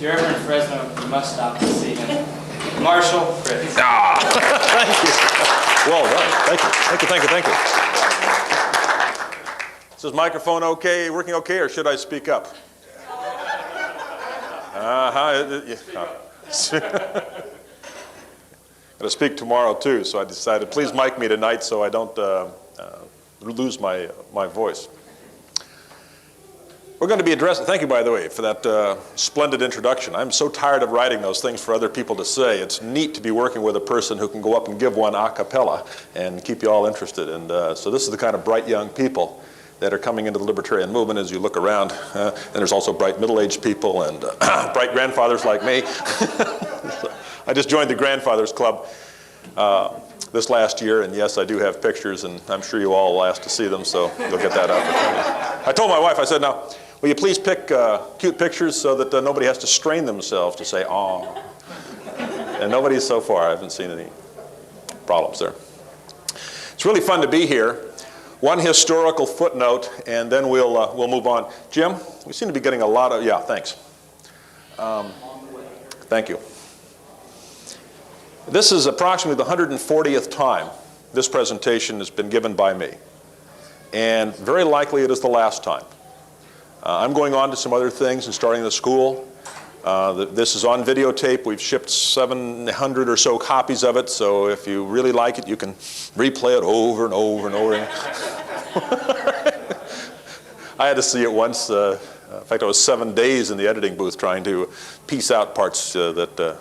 If you're ever in Fresno, you must stop to see him. Marshall Fritz. Ah, thank you. Well done. Thank you. Thank you. Thank you. Thank you. Is this microphone okay, working okay, or should I speak up? Got to speak tomorrow too, so I decided please mic me tonight so I don't lose my voice. We're going to be addressing, thank you by the way for that splendid introduction. I'm so tired of writing those things for other people to say. It's neat to be working with a person who can go up and give one a cappella and keep you all interested. And so this is the kind of bright young people that are coming into the libertarian movement as you look around. And there's also bright middle-aged people and bright grandfathers like me. I just joined the Grandfathers Club this last year, and yes, I do have pictures, and I'm sure you all will ask to see them, so you'll get that opportunity. I told my wife, I said, now, will you please pick cute pictures so that nobody has to strain themselves to say, "aw." And nobody so far, I haven't seen any problems there. It's really fun to be here. One historical footnote, and then we'll move on. Jim, we seem to be getting a lot of, yeah, thanks. Thank you. This is approximately the 140th time this presentation has been given by me. And very likely it is the last time. I'm going on to some other things and starting the school. This is on videotape. We've shipped 700 or so copies of it, so if you really like it, you can replay it over and over and over. I had to see it once. In fact, I was 7 days in the editing booth trying to piece out parts that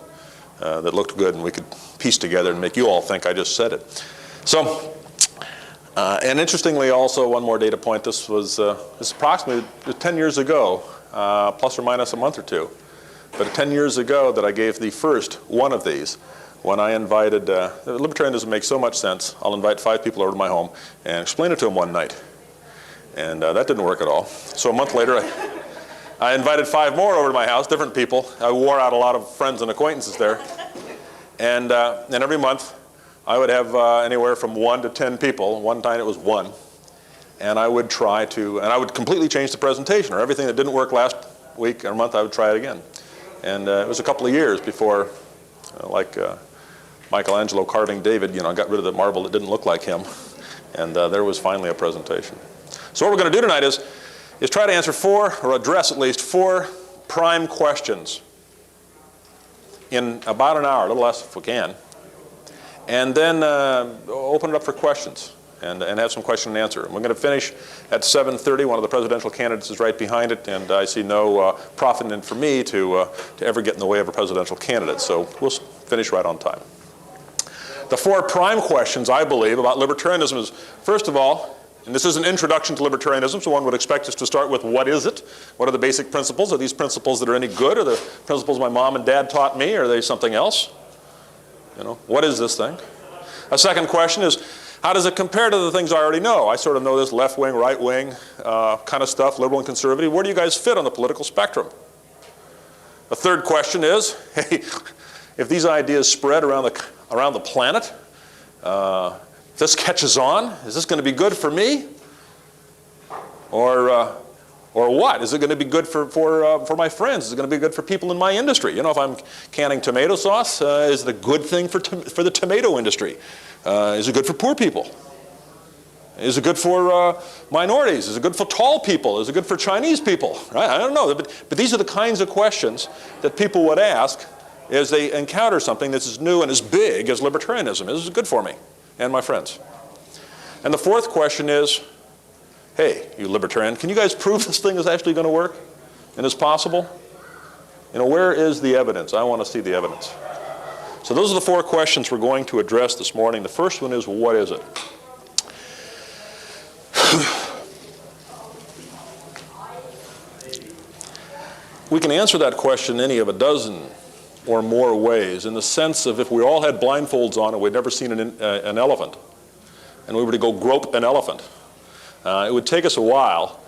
looked good and we could piece together and make you all think I just said it. So, and interestingly also, one more data point, this was approximately 10 years ago, plus or minus a month or two. But 10 years ago that I gave the first one of these, when I invited, libertarianism makes so much sense, I'll invite 5 people over to my home and explain it to them one night. And that didn't work at all. So a month later, I invited 5 more over to my house, different people. I wore out a lot of friends and acquaintances there. And every month, I would have anywhere from 1 to 10 people. One time it was 1. And I would try to, and I would completely change the presentation, or everything that didn't work last week or month, I would try it again. And it was a couple of years before, like Michelangelo carving David, got rid of the marble that didn't look like him. And there was finally a presentation. So what we're going to do tonight is try to answer 4, or address at least 4 prime questions in about an hour, a little less if we can. And then open it up for questions and have some question and answer. And we're going to finish at 7:30. One of the presidential candidates is right behind it, and I see no profit in it for me to ever get in the way of a presidential candidate. So we'll finish right on time. The 4 prime questions, I believe, about libertarianism is, first of all, and this is an introduction to libertarianism, so one would expect us to start with what is it? What are the basic principles? Are these principles that are any good? Are the principles my mom and dad taught me? Or are they something else? What is this thing? A second question is, how does it compare to the things I already know? I sort of know this left-wing, right-wing kind of stuff, liberal and conservative. Where do you guys fit on the political spectrum? A third question is, hey, if these ideas spread around the planet, if this catches on, is this going to be good for me? Or what? Is it going to be good for my friends? Is it going to be good for people in my industry? If I'm canning tomato sauce, is it a good thing for the tomato industry? Is it good for poor people? Is it good for minorities? Is it good for tall people? Is it good for Chinese people? Right? I don't know. But these are the kinds of questions that people would ask as they encounter something that's as new and as big as libertarianism. Is it good for me and my friends? And the fourth question is, hey, you libertarian, can you guys prove this thing is actually going to work and is possible? Where is the evidence? I want to see the evidence. So those are the 4 questions we're going to address this morning. The first one is, what is it? We can answer that question any of a dozen or more ways, in the sense of if we all had blindfolds on and we'd never seen an elephant, and we were to go grope an elephant, it would take us a while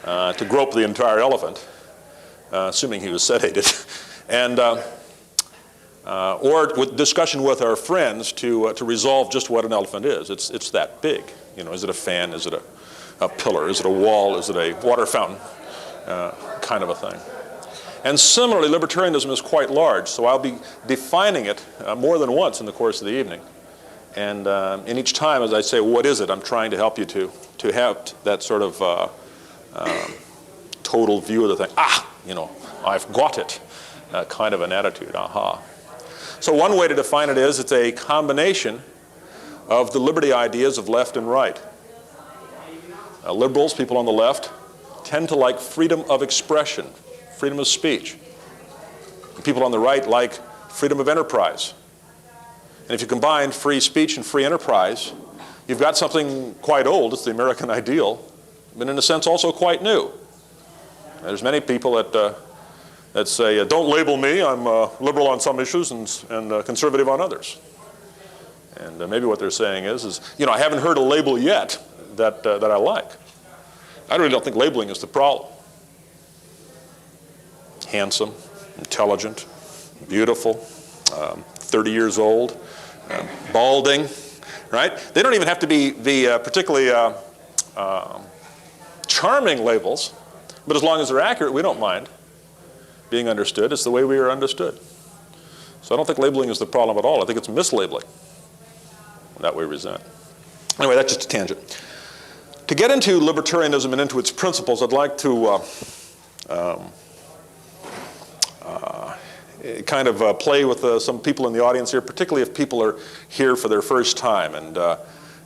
to grope the entire elephant, assuming he was sedated, and or with discussion with our friends to resolve just what an elephant is. It's that big. Is it a fan? Is it a pillar? Is it a wall? Is it a water fountain? Kind of a thing. And similarly, libertarianism is quite large, so I'll be defining it more than once in the course of the evening. And each time, as I say, what is it? I'm trying to help you to have that sort of total view of the thing. You know, I've got it, kind of an attitude, aha. So one way to define it is it's a combination of the liberty ideas of left and right. Liberals, people on the left, tend to like freedom of expression, freedom of speech. People on the right like freedom of enterprise. And if you combine free speech and free enterprise, you've got something quite old. It's the American ideal, but in a sense also quite new. There's many people that say, don't label me, I'm liberal on some issues and conservative on others. And maybe what they're saying is, you know, I haven't heard a label yet that I like. I really don't think labeling is the problem. Handsome, intelligent, beautiful, 30 years old, balding, right? They don't even have to be particularly charming labels, but as long as they're accurate, we don't mind being understood. It's the way we are understood. So I don't think labeling is the problem at all. I think it's mislabeling that we resent. Anyway, that's just a tangent. To get into libertarianism and into its principles, I'd like to kind of play with some people in the audience here, particularly if people are here for their first time.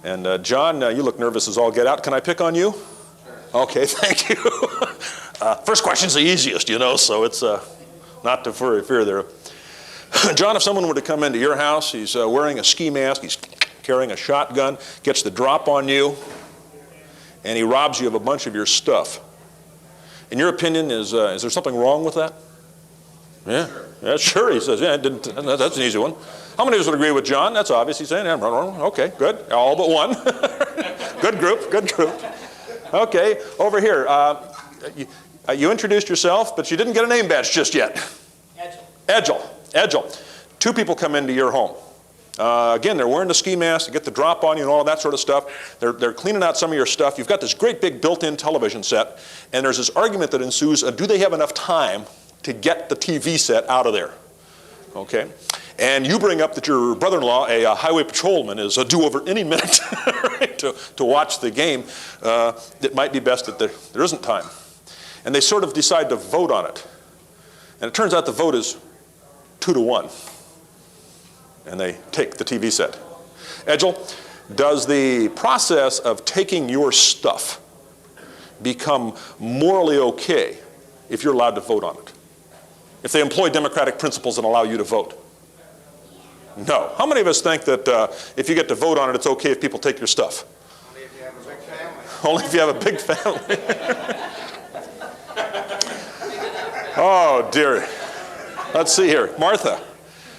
And John, you look nervous as all get out. Can I pick on you? Sure. Okay, thank you. First question's the easiest, you know, so it's not to fear there. John, if someone were to come into your house, he's wearing a ski mask, he's carrying a shotgun, gets the drop on you, and he robs you of a bunch of your stuff. In your opinion, is there something wrong with that? Yeah, sure. Yeah, sure, he says. Yeah, that's an easy one. How many of us would agree with John? That's obvious. He's saying, yeah, okay, good. All but one. Good group, good group. Okay, over here. You introduced yourself, but you didn't get a name badge just yet. Edgel. Two people come into your home. Again, they're wearing the ski mask, they get the drop on you and all that sort of stuff. They're cleaning out some of your stuff. You've got this great big built-in television set, and there's this argument that ensues, do they have enough time to get the TV set out of there? Okay. And you bring up that your brother-in-law, a highway patrolman, is due over any minute right, to watch the game. It might be best that there isn't time. And they sort of decide to vote on it. And it turns out the vote is 2-1. And they take the TV set. Edgel, does the process of taking your stuff become morally okay if you're allowed to vote on it? If they employ democratic principles and allow you to vote? No. How many of us think that if you get to vote on it, it's okay if people take your stuff? Only if you have a big family. Only if you have a big family. Oh, dear. Let's see here. Martha.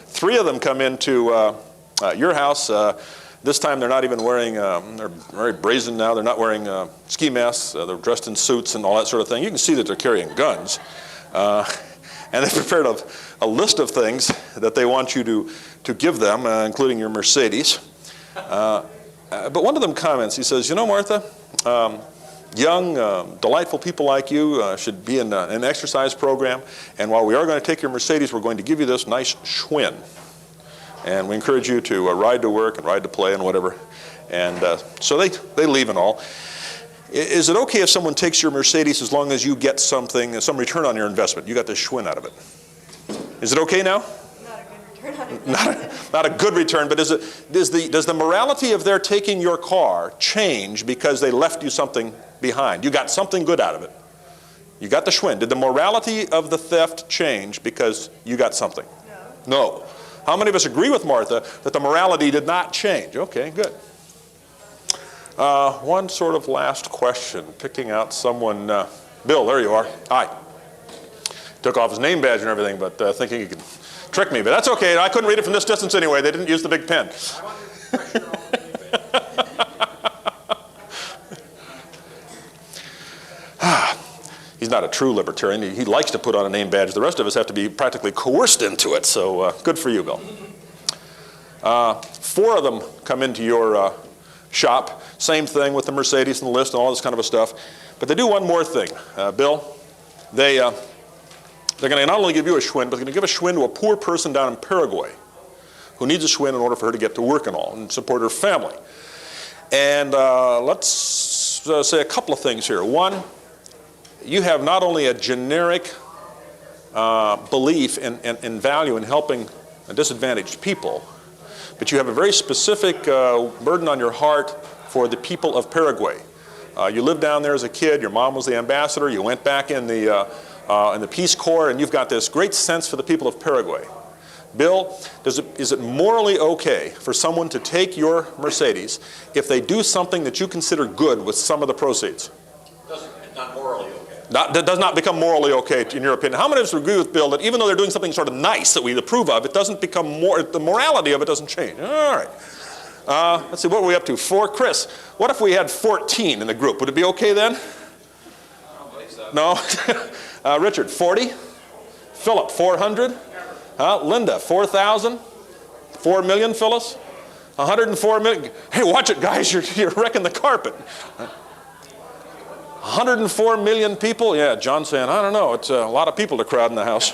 3 of them come into your house. This time they're not even wearing, they're very brazen now. They're not wearing ski masks. They're dressed in suits and all that sort of thing. You can see that they're carrying guns. And they've prepared a list of things that they want you to give them, including your Mercedes. But one of them comments, he says, you know, Martha, young, delightful people like you should be in an exercise program. And while we are going to take your Mercedes, we're going to give you this nice Schwinn. And we encourage you to ride to work and ride to play and whatever. And so they leave and all. Is it okay if someone takes your Mercedes as long as you get something, some return on your investment? You got the Schwinn out of it. Is it okay now? Not a good return on investment. Not a good return, but does the morality of their taking your car change because they left you something behind? You got something good out of it. You got the Schwinn. Did the morality of the theft change because you got something? No. How many of us agree with Martha that the morality did not change? Okay, good. One sort of last question, picking out someone. Bill, there you are. Hi. Took off his name badge and everything, but thinking he could trick me. But that's okay. I couldn't read it from this distance anyway. They didn't use the big pen. He's not a true libertarian. He likes to put on a name badge. The rest of us have to be practically coerced into it. So good for you, Bill. 4 of them come into your shop. Same thing with the Mercedes and the list and all this kind of stuff. But they do one more thing. Bill, they They're going to not only give you a Schwinn, but they're going to give a Schwinn to a poor person down in Paraguay who needs a Schwinn in order for her to get to work and all and support her family. And let's say a couple of things here. One, you have not only a generic belief in value in helping disadvantaged people, but you have a very specific burden on your heart for the people of Paraguay. You lived down there as a kid, your mom was the ambassador, you went back in the Peace Corps, and you've got this great sense for the people of Paraguay. Bill, is it morally okay for someone to take your Mercedes if they do something that you consider good with some of the proceeds? It's not morally okay. That does not become morally okay, in your opinion. How many of us agree with Bill that even though they're doing something sort of nice that we approve of, it doesn't become the morality of it doesn't change? All right. Let's see, what are we up to? 4. Chris, what if we had 14 in the group? Would it be okay then? I don't believe so. No? Richard, 40? Philip, 400? Linda, 4,000? 4 million, Phyllis? 104 million? Hey, watch it, guys, you're wrecking the carpet. 104 million people? Yeah, John's saying, I don't know, it's a lot of people to crowd in the house.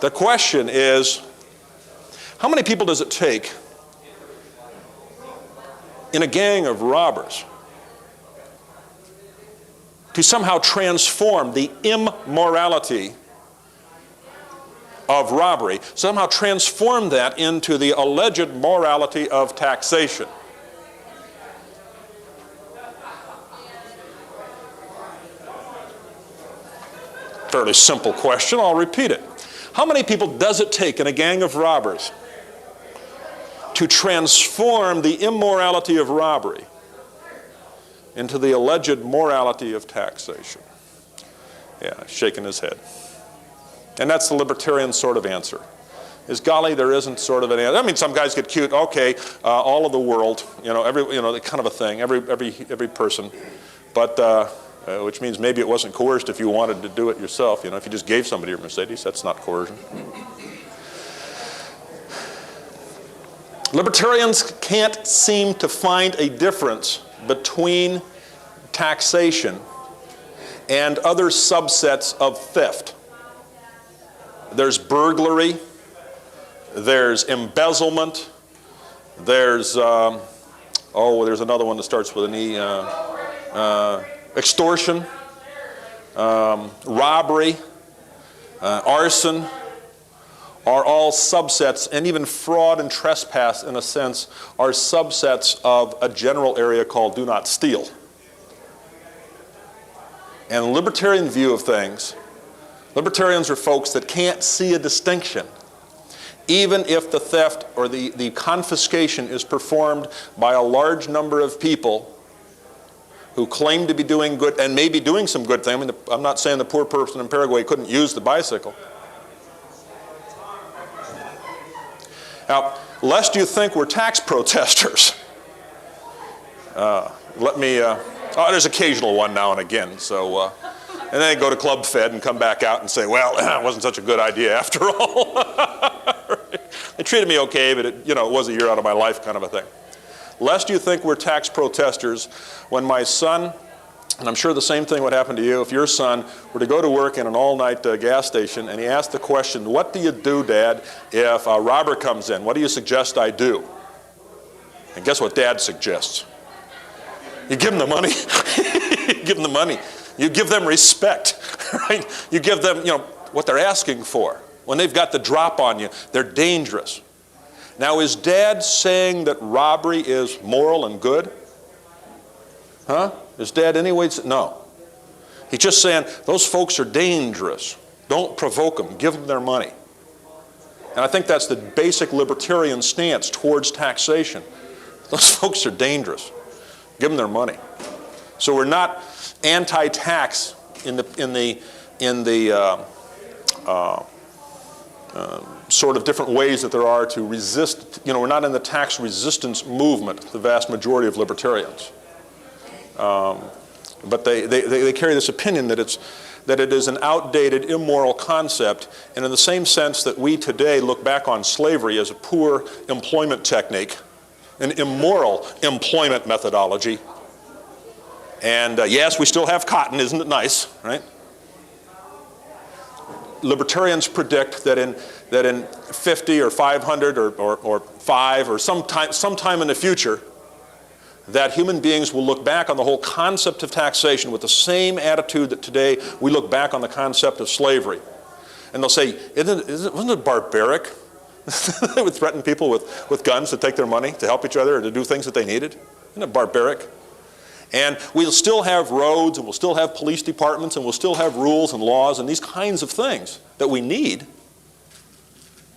The question is, how many people does it take in a gang of robbers to somehow transform the immorality of robbery, somehow transform that into the alleged morality of taxation? Fairly simple question, I'll repeat it. How many people does it take in a gang of robbers to transform the immorality of robbery into the alleged morality of taxation? Yeah, shaking his head. And that's the libertarian sort of answer. Is golly, there isn't sort of an answer. I mean, some guys get cute. Okay, all of the world, that kind of a thing. Every person, but which means maybe it wasn't coerced if you wanted to do it yourself. If you just gave somebody your Mercedes, that's not coercion. Libertarians can't seem to find a difference between taxation and other subsets of theft. There's burglary, there's embezzlement, there's there's another one that starts with an E, extortion, robbery, arson, are all subsets, and even fraud and trespass, in a sense, are subsets of a general area called do not steal. And the libertarian view of things, libertarians are folks that can't see a distinction, even if the theft or the confiscation is performed by a large number of people who claim to be doing good and may be doing some good thing. I mean, I'm not saying the poor person in Paraguay couldn't use the bicycle. Now, lest you think we're tax protesters, there's occasional one now and again, so, and then I go to Club Fed and come back out and say, well, it wasn't such a good idea after all. They treated me okay, but it was a year out of my life kind of a thing. Lest you think we're tax protesters, when my son, and I'm sure the same thing would happen to you if your son were to go to work in an all-night gas station and he asked the question, what do you do, Dad, if a robber comes in? What do you suggest I do? And guess what Dad suggests? You give them the money. You give them the money. You give them respect, right? You give them, what they're asking for. When they've got the drop on you, they're dangerous. Now, is Dad saying that robbery is moral and good? Huh? Is Dad anyway? No. He's just saying, those folks are dangerous. Don't provoke them. Give them their money. And I think that's the basic libertarian stance towards taxation. Those folks are dangerous. Give them their money. So we're not anti-tax in the sort of different ways that there are to resist. We're not in the tax resistance movement, the vast majority of libertarians. But they carry this opinion that it is an outdated, immoral concept, and in the same sense that we today look back on slavery as a poor employment technique, an immoral employment methodology. And yes, we still have cotton, isn't it nice, right? libertarians predict that in 50 or 500 or 5 or sometime in the future, that human beings will look back on the whole concept of taxation with the same attitude that today we look back on the concept of slavery. And they'll say, wasn't it barbaric? They would threaten people with guns to take their money, to help each other, or to do things that they needed. Isn't it barbaric? And we'll still have roads, and we'll still have police departments, and we'll still have rules and laws and these kinds of things that we need.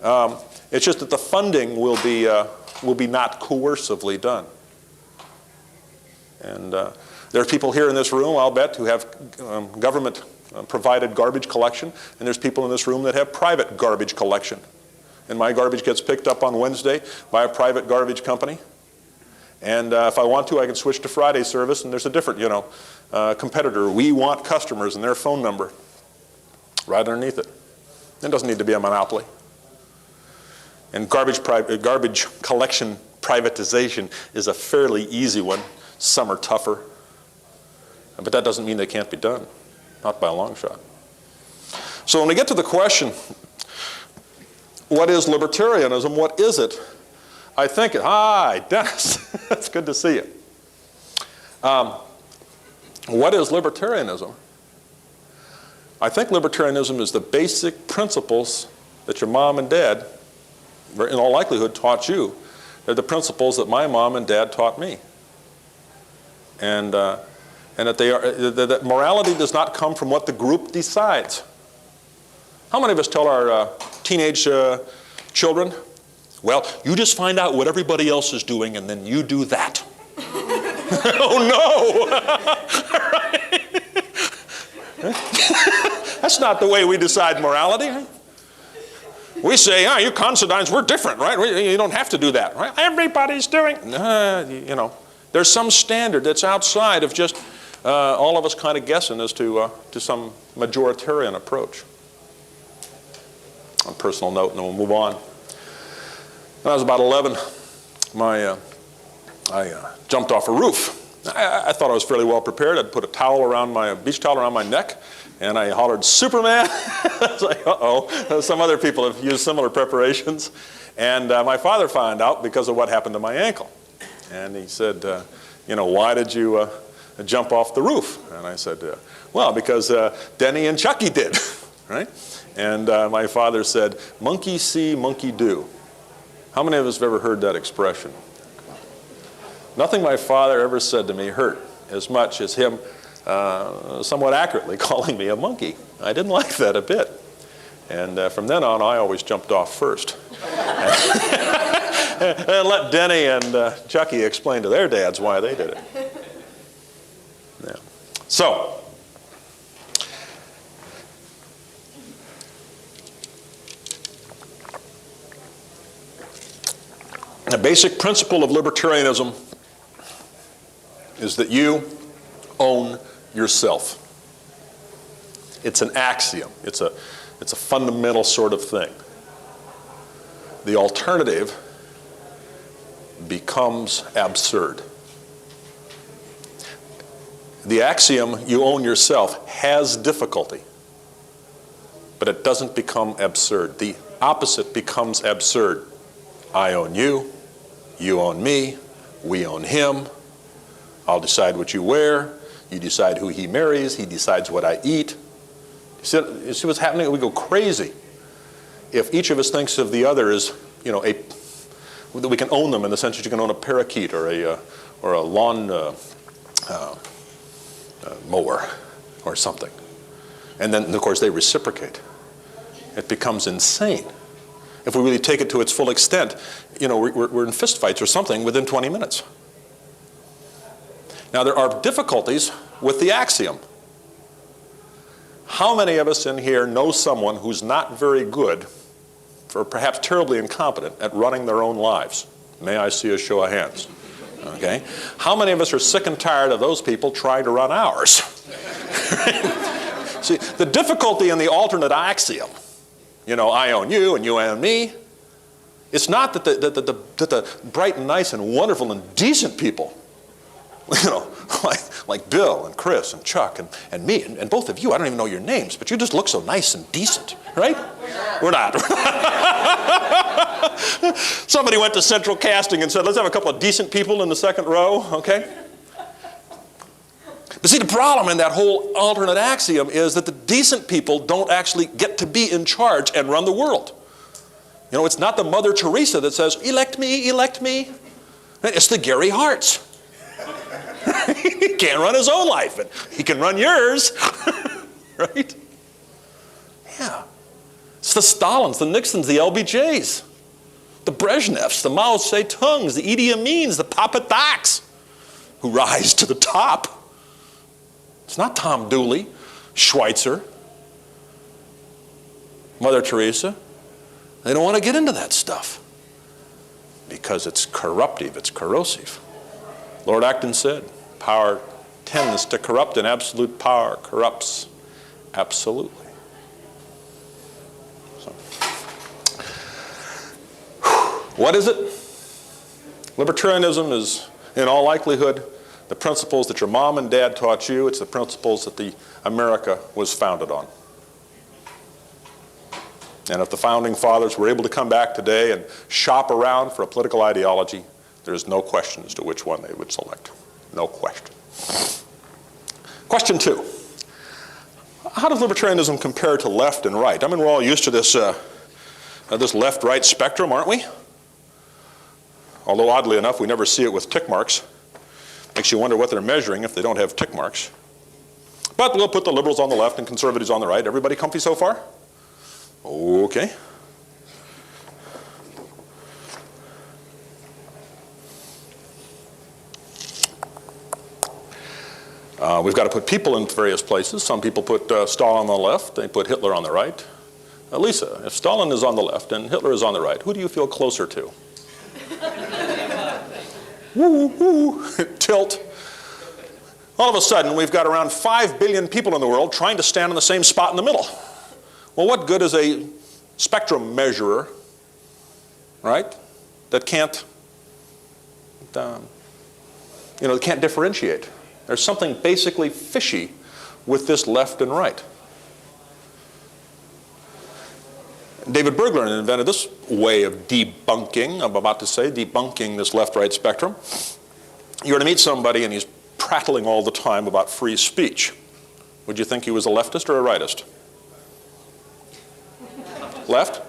It's just that the funding will be not coercively done. And there are people here in this room, I'll bet, who have government provided garbage collection, and there's people in this room that have private garbage collection. And my garbage gets picked up on Wednesday by a private garbage company. And if I want to, I can switch to Friday service, and there's a different, competitor. We want customers and their phone number right underneath it. It doesn't need to be a monopoly. And garbage collection privatization is a fairly easy one. Some are tougher. But that doesn't mean they can't be done. Not by a long shot. So when we get to the question, what is libertarianism? What is it? I think, hi, Dennis. It's good to see you. What is libertarianism? I think libertarianism is the basic principles that your mom and dad, in all likelihood, taught you. They're the principles that my mom and dad taught me. And that morality does not come from what the group decides. How many of us tell our teenage children, well, you just find out what everybody else is doing and then you do that. Oh no! That's not the way we decide morality. Right? We say, you Considines, we're different, right? You don't have to do that, right? Everybody's doing, there's some standard that's outside of just all of us kind of guessing as to some majoritarian approach. On a personal note, and then we'll move on. When I was about 11, I jumped off a roof. I thought I was fairly well prepared. I'd put a beach towel around my neck, and I hollered, Superman! I was like, uh-oh. Some other people have used similar preparations. And my father found out because of what happened to my ankle. And he said, why did you jump off the roof? And I said, well, because Denny and Chucky did, right? And my father said, monkey see, monkey do. How many of us have ever heard that expression? Nothing my father ever said to me hurt as much as him somewhat accurately calling me a monkey. I didn't like that a bit. And from then on, I always jumped off first. And let Denny and Chucky explain to their dads why they did it. Yeah. So, the basic principle of libertarianism is that you own yourself. It's an axiom. It's a fundamental sort of thing. The alternative becomes absurd. The axiom, you own yourself, has difficulty, but it doesn't become absurd. The opposite becomes absurd. I own you, you own me, we own him. I'll decide what you wear, you decide who he marries, he decides what I eat. You see what's happening? We go crazy if each of us thinks of the other as, that we can own them in the sense that you can own a parakeet or a lawn mower or something. And then, of course, they reciprocate. It becomes insane. If we really take it to its full extent, we're in fistfights or something within 20 minutes. Now, there are difficulties with the axiom. How many of us in here know someone who's not very good, or perhaps terribly incompetent, at running their own lives? May I see a show of hands? Okay. How many of us are sick and tired of those people trying to run ours? See, the difficulty in the alternate axiom, I own you and you own me, it's not that the bright and nice and wonderful and decent people, like Bill and Chris and Chuck and me and both of you, I don't even know your names, but you just look so nice and decent. Right? We're not. Somebody went to central casting and said, let's have a couple of decent people in the second row, okay? But see, the problem in that whole alternate axiom is that the decent people don't actually get to be in charge and run the world. You know, it's not the Mother Teresa that says, elect me, elect me. It's the Gary Harts. He can't run his own life, but he can run yours. Right? Yeah. It's the Stalins, the Nixons, the LBJs, the Brezhnevs, the Mao Zedongs, the Idi Amins, the Papadaks who rise to the top. It's not Tom Dooley, Schweitzer, Mother Teresa. They don't want to get into that stuff because it's corruptive, it's corrosive. Lord Acton said, power tends to corrupt, and absolute power corrupts absolutely. So, what is it? Libertarianism is, in all likelihood, the principles that your mom and dad taught you. It's the principles that the America was founded on. And if the founding fathers were able to come back today and shop around for a political ideology, there's no question as to which one they would select. No question. Question 2. How does libertarianism compare to left and right? I mean, we're all used to this, this left-right spectrum, aren't we? Although, oddly enough, we never see it with tick marks. Makes you wonder what they're measuring if they don't have tick marks. But we'll put the liberals on the left and conservatives on the right. Everybody comfy so far? Okay. We've got to put people in various places. Some people put Stalin on the left. They put Hitler on the right. Lisa, if Stalin is on the left and Hitler is on the right, who do you feel closer to? Woo, woo, tilt. All of a sudden, we've got around 5 billion people in the world trying to stand in the same spot in the middle. Well, what good is a spectrum measurer, right, that can't, can't differentiate? There's something basically fishy with this left and right. David Bergler invented this way of debunking, I'm about to say, debunking this left-right spectrum. You're to meet somebody and he's prattling all the time about free speech. Would you think he was a leftist or a rightist? Left?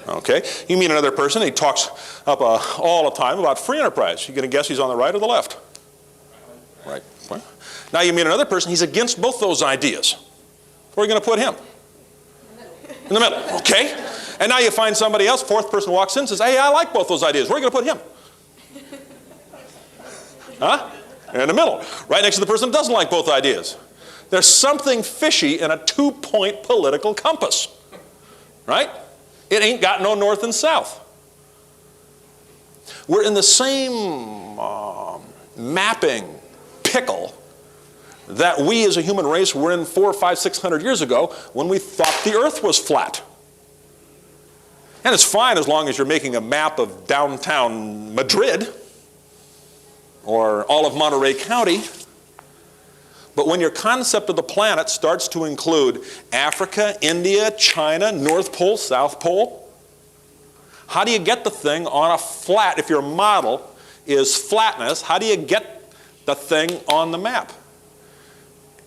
Okay. You meet another person, he talks up all the time about free enterprise. You're going to guess he's on the right or the left? Right. Now you meet another person, he's against both those ideas. Where are you going to put him? In the middle. Okay. And now you find somebody else, fourth person walks in and says, hey, I like both those ideas. Where are you going to put him? Huh? In the middle. Right next to the person who doesn't like both ideas. There's something fishy in a two-point political compass. Right? It ain't got no north and south. We're in the same mapping pickle that we as a human race were in 400, 500, 600 years ago when we thought the earth was flat. And it's fine as long as you're making a map of downtown Madrid or all of Monterey County. But when your concept of the planet starts to include Africa, India, China, North Pole, South Pole, how do you get the thing on a flat? If your model is flatness, how do you get the thing on the map?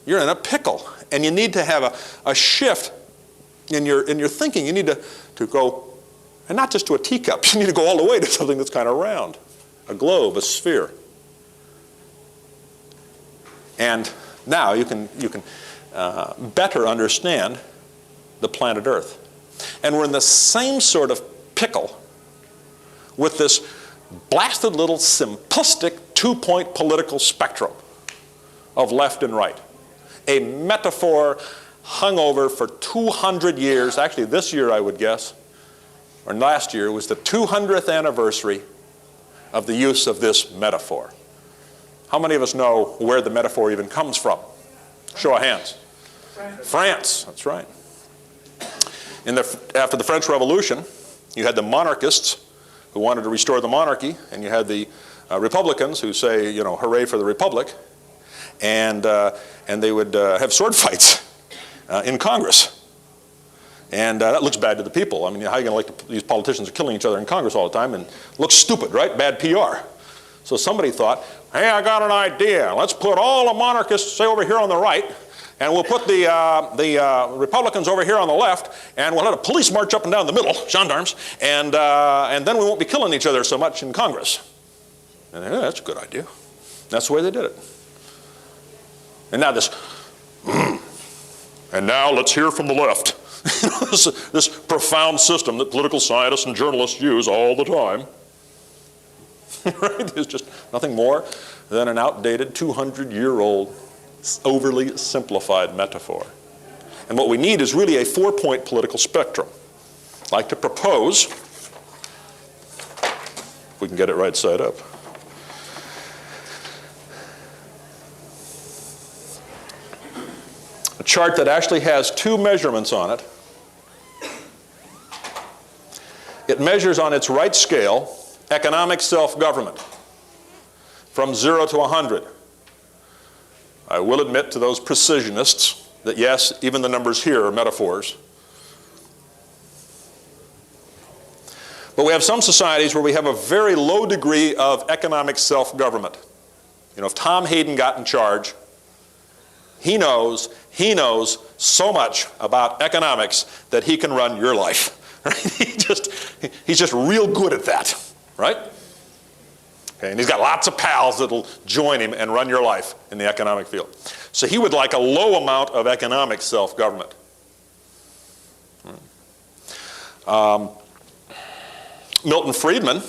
You're in a pickle, and you need to have a shift in your thinking. You need to go, and not just to a teacup, you need to go all the way to something that's kind of round, a globe, a sphere. And now you can better understand the planet Earth. And we're in the same sort of pickle with this blasted little simplistic two-point political spectrum of left and right. A metaphor hung over for 200 years. Actually, this year, I would guess, or last year, was the 200th anniversary of the use of this metaphor. How many of us know where the metaphor even comes from? Show of hands. France, that's right. After the French Revolution, you had the monarchists who wanted to restore the monarchy, and you had the Republicans who say, you know, hooray for the Republic, and they would have sword fights in Congress. And that looks bad to the people. I mean, how are you going to these politicians are killing each other in Congress all the time, and it looks stupid, right? Bad PR. So somebody thought, hey, I got an idea. Let's put all the monarchists, say, over here on the right, and we'll put the Republicans over here on the left, and we'll have a police march up and down the middle, gendarmes, and then we won't be killing each other so much in Congress. And yeah, that's a good idea. That's the way they did it. And now and now let's hear from the left. this profound system that political scientists and journalists use all the time. Right? There's just nothing more than an outdated 200-year-old overly simplified metaphor. And what we need is really a 4-point political spectrum. I'd like to propose, if we can get it right side up, a chart that actually has 2 measurements on it. It measures on its right scale economic self-government from 0 to 100. I will admit to those precisionists that yes, even the numbers here are metaphors. But we have some societies where we have a very low degree of economic self-government. You know, if Tom Hayden got in charge, he knows so much about economics that he can run your life. Right? He's just real good at that, right? Okay, and he's got lots of pals that'll join him and run your life in the economic field. So he would like a low amount of economic self-government. Milton Friedman,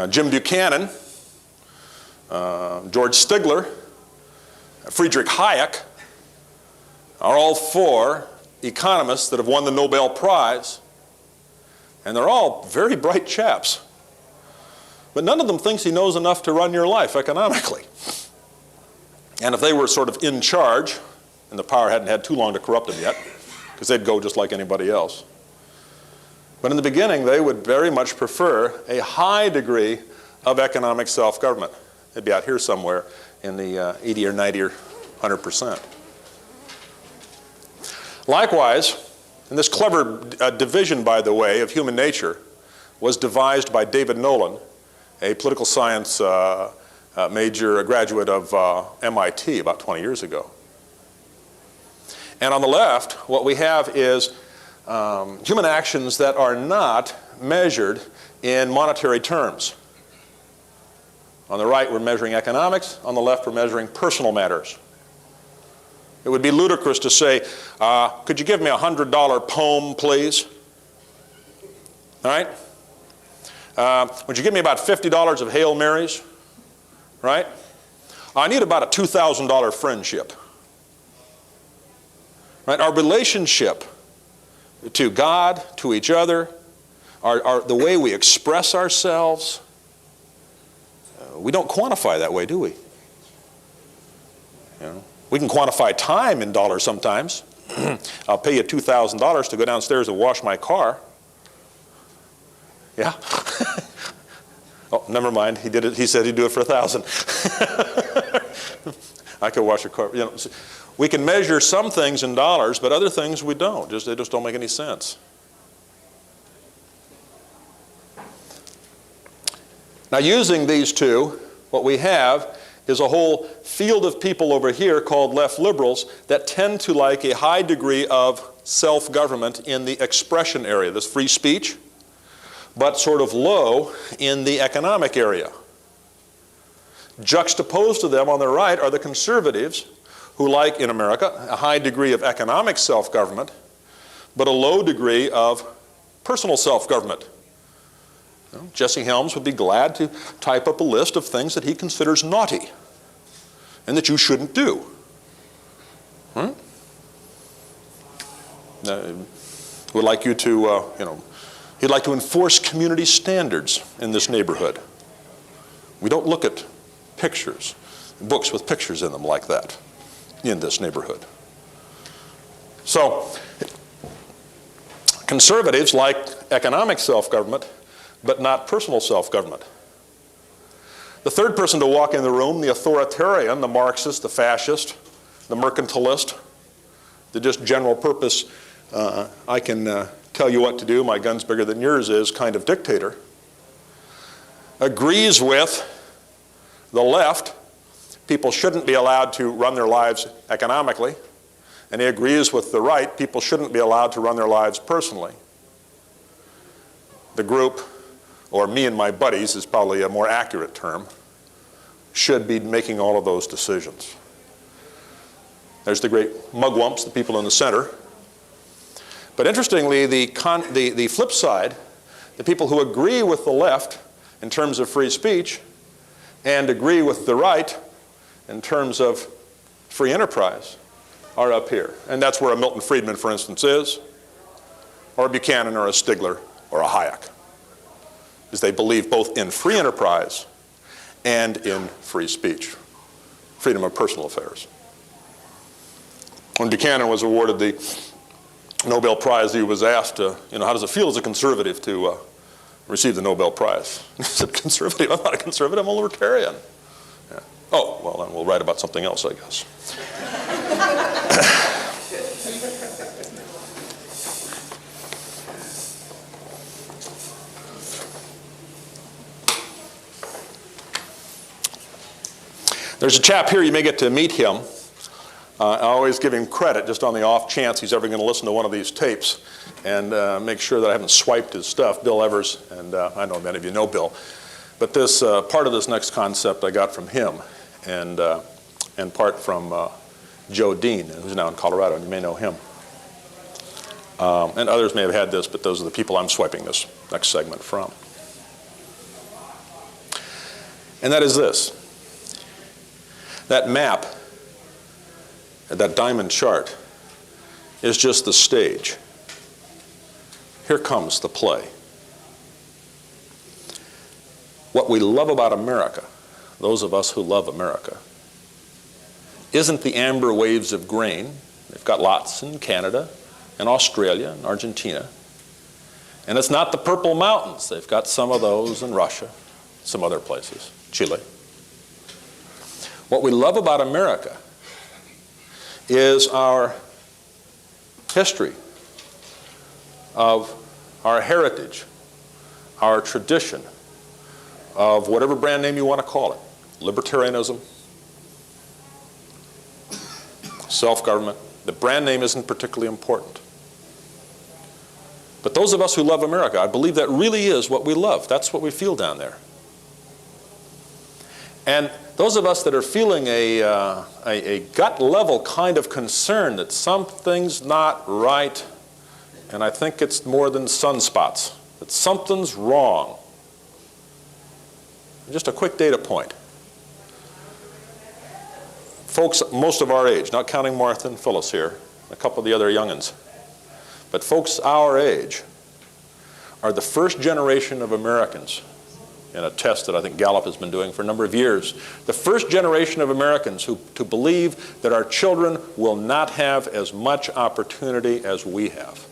Jim Buchanan, George Stigler, Friedrich Hayek are all 4 economists that have won the Nobel Prize, and they're all very bright chaps. But none of them thinks he knows enough to run your life economically. And if they were sort of in charge, and the power hadn't had too long to corrupt them yet, because they'd go just like anybody else. But in the beginning, they would very much prefer a high degree of economic self-government. They'd be out here somewhere in the 80 or 90 or 100%. Likewise, and this clever division, by the way, of human nature was devised by David Nolan, a political science major, a graduate of MIT about 20 years ago. And on the left, what we have is human actions that are not measured in monetary terms. On the right, we're measuring economics. On the left, we're measuring personal matters. It would be ludicrous to say, could you give me a $100 poem, please? All right? Would you give me about $50 of Hail Marys? Right? I need about a $2,000 friendship. Right? Our relationship to God, to each other, the way we express ourselves, we don't quantify that way, do we? You know, we can quantify time in dollars sometimes. I'll pay you $2,000 to go downstairs and wash my car. Yeah? Oh, never mind. He did it. He said he'd do it for $1,000. I could wash a car. You know, we can measure some things in dollars, but other things we don't. They just don't make any sense. Now, using these 2, what we have is a whole field of people over here called left liberals that tend to like a high degree of self-government in the expression area, this free speech, but sort of low in the economic area. Juxtaposed to them on the right are the conservatives who like, in America, a high degree of economic self-government, but a low degree of personal self-government. You know, Jesse Helms would be glad to type up a list of things that he considers naughty and that you shouldn't do. Would like you to, he'd like to enforce community standards in this neighborhood. We don't look at pictures, books with pictures in them like that in this neighborhood. So, conservatives like economic self-government, but not personal self-government. The third person to walk in the room, the authoritarian, the Marxist, the fascist, the mercantilist, the just general purpose, I can tell you what to do, my gun's bigger than yours is kind of dictator, agrees with the left, people shouldn't be allowed to run their lives economically, and he agrees with the right, people shouldn't be allowed to run their lives personally. The group, or me and my buddies is probably a more accurate term, should be making all of those decisions. There's the great mugwumps, the people in the center. But interestingly, the flip side, the people who agree with the left in terms of free speech and agree with the right in terms of free enterprise are up here. And that's where a Milton Friedman, for instance, is, or a Buchanan or a Stigler or a Hayek, is they believe both in free enterprise and in free speech, freedom of personal affairs. When Buchanan was awarded the Nobel Prize, he was asked, how does it feel as a conservative to receive the Nobel Prize? He said, conservative? I'm not a conservative, I'm a libertarian. Yeah. Oh, well, then we'll write about something else, I guess. There's a chap here, you may get to meet him. I always give him credit just on the off chance he's ever going to listen to one of these tapes and make sure that I haven't swiped his stuff. Bill Evers, and I know many of you know Bill. But this part of this next concept I got from him and part from Joe Dean, who's now in Colorado, and you may know him. And others may have had this, but those are the people I'm swiping this next segment from. And that is this. That map, that diamond chart, is just the stage. Here comes the play. What we love about America, those of us who love America, isn't the amber waves of grain. They've got lots in Canada and Australia and Argentina. And it's not the purple mountains. They've got some of those in Russia, some other places, Chile. What we love about America is our history, of our heritage, our tradition, of whatever brand name you want to call it, libertarianism, self-government. The brand name isn't particularly important. But those of us who love America, I believe that really is what we love. That's what we feel down there. And those of us that are feeling a gut-level kind of concern that something's not right, and I think it's more than sunspots, that something's wrong. Just a quick data point. Folks most of our age, not counting Martha and Phyllis here, a couple of the other young'uns, but folks our age are the first generation of Americans, in a test that I think Gallup has been doing for a number of years, the first generation of Americans who believe that our children will not have as much opportunity as we have.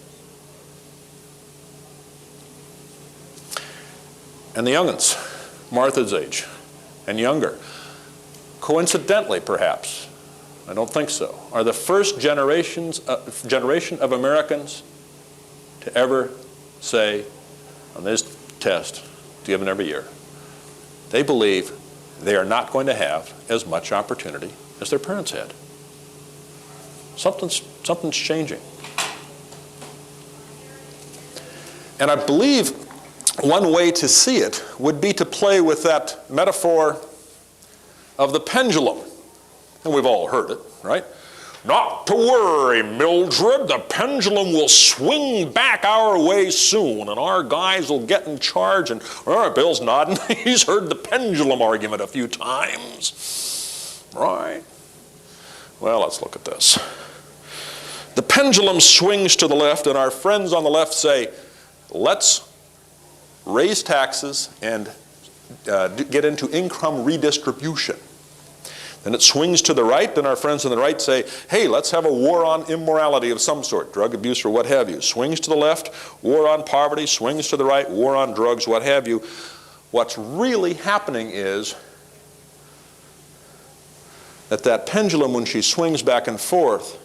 And the young'uns, Martha's age and younger, coincidentally perhaps, I don't think so, are the first generation of Americans to ever say on this test, given every year, they believe they are not going to have as much opportunity as their parents had. Something's changing. And I believe one way to see it would be to play with that metaphor of the pendulum. And we've all heard it, right? Not to worry, Mildred, the pendulum will swing back our way soon, and our guys will get in charge, and Bill's nodding. He's heard the pendulum argument a few times. Right? Well, let's look at this. The pendulum swings to the left, and our friends on the left say, let's raise taxes and get into income redistribution. Then it swings to the right, and our friends on the right say, hey, let's have a war on immorality of some sort, drug abuse or what have you. Swings to the left, war on poverty, swings to the right, war on drugs, what have you. What's really happening is that pendulum, when she swings back and forth,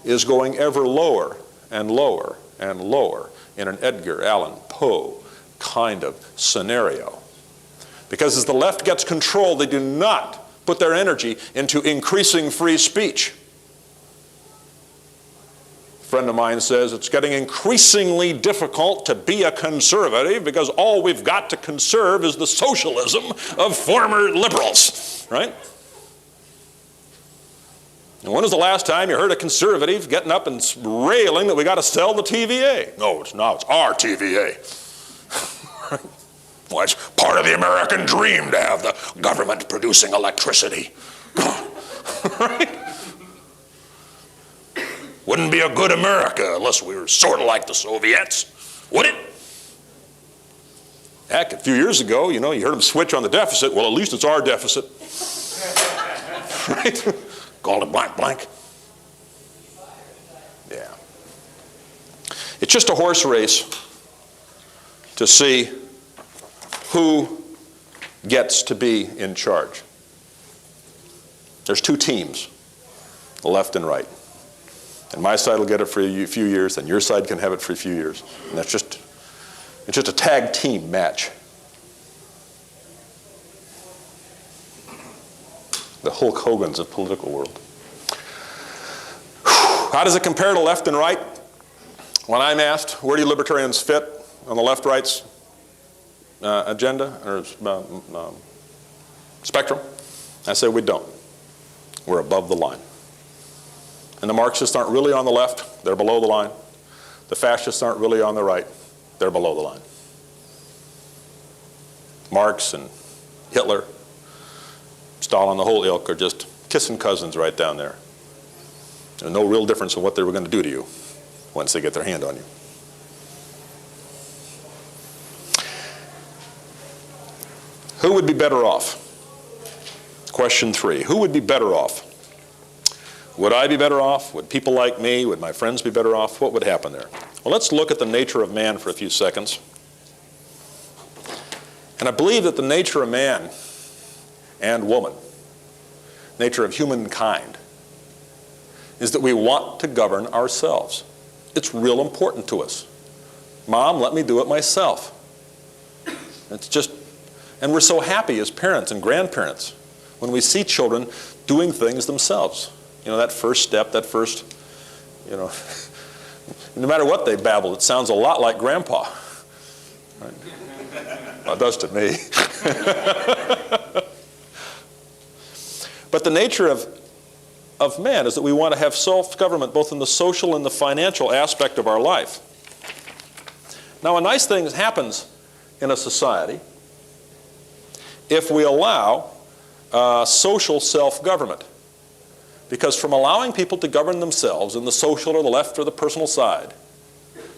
is going ever lower and lower and lower in an Edgar Allan Poe kind of scenario. Because as the left gets control, they do not put their energy into increasing free speech. A friend of mine says it's getting increasingly difficult to be a conservative because all we've got to conserve is the socialism of former liberals, right? And when was the last time you heard a conservative getting up and railing that we got to sell the TVA? No, it's not. It's our TVA. Well, it's part of the American dream to have the government producing electricity. Right? Wouldn't be a good America unless we were sort of like the Soviets, would it? Heck, a few years ago, you heard them switch on the deficit. Well, at least it's our deficit. Right? Called it blank blank. Yeah. It's just a horse race to see who gets to be in charge. There's two teams, the left and right. And my side will get it for a few years, and your side can have it for a few years. And it's just a tag team match. The Hulk Hogan's of political world. How does it compare to left and right? When I'm asked, where do libertarians fit on the left-right's agenda or spectrum, I say we don't. We're above the line. And the Marxists aren't really on the left, they're below the line. The fascists aren't really on the right, they're below the line. Marx and Hitler, Stalin, the whole ilk are just kissing cousins right down there. There's no real difference in what they were going to do to you once they get their hand on you. Who would be better off? Question 3. Who would be better off? Would I be better off? Would people like me? Would my friends be better off? What would happen there? Well, let's look at the nature of man for a few seconds. And I believe that the nature of man and woman, nature of humankind, is that we want to govern ourselves. It's real important to us. Mom, let me do it myself. It's just, and we're so happy as parents and grandparents when we see children doing things themselves. That first step, that first, no matter what they babble, it sounds a lot like Grandpa. Right? Well, it does to me. But the nature of man is that we want to have self-government both in the social and the financial aspect of our life. Now, a nice thing happens in a society if we allow social self-government. Because from allowing people to govern themselves in the social or the left or the personal side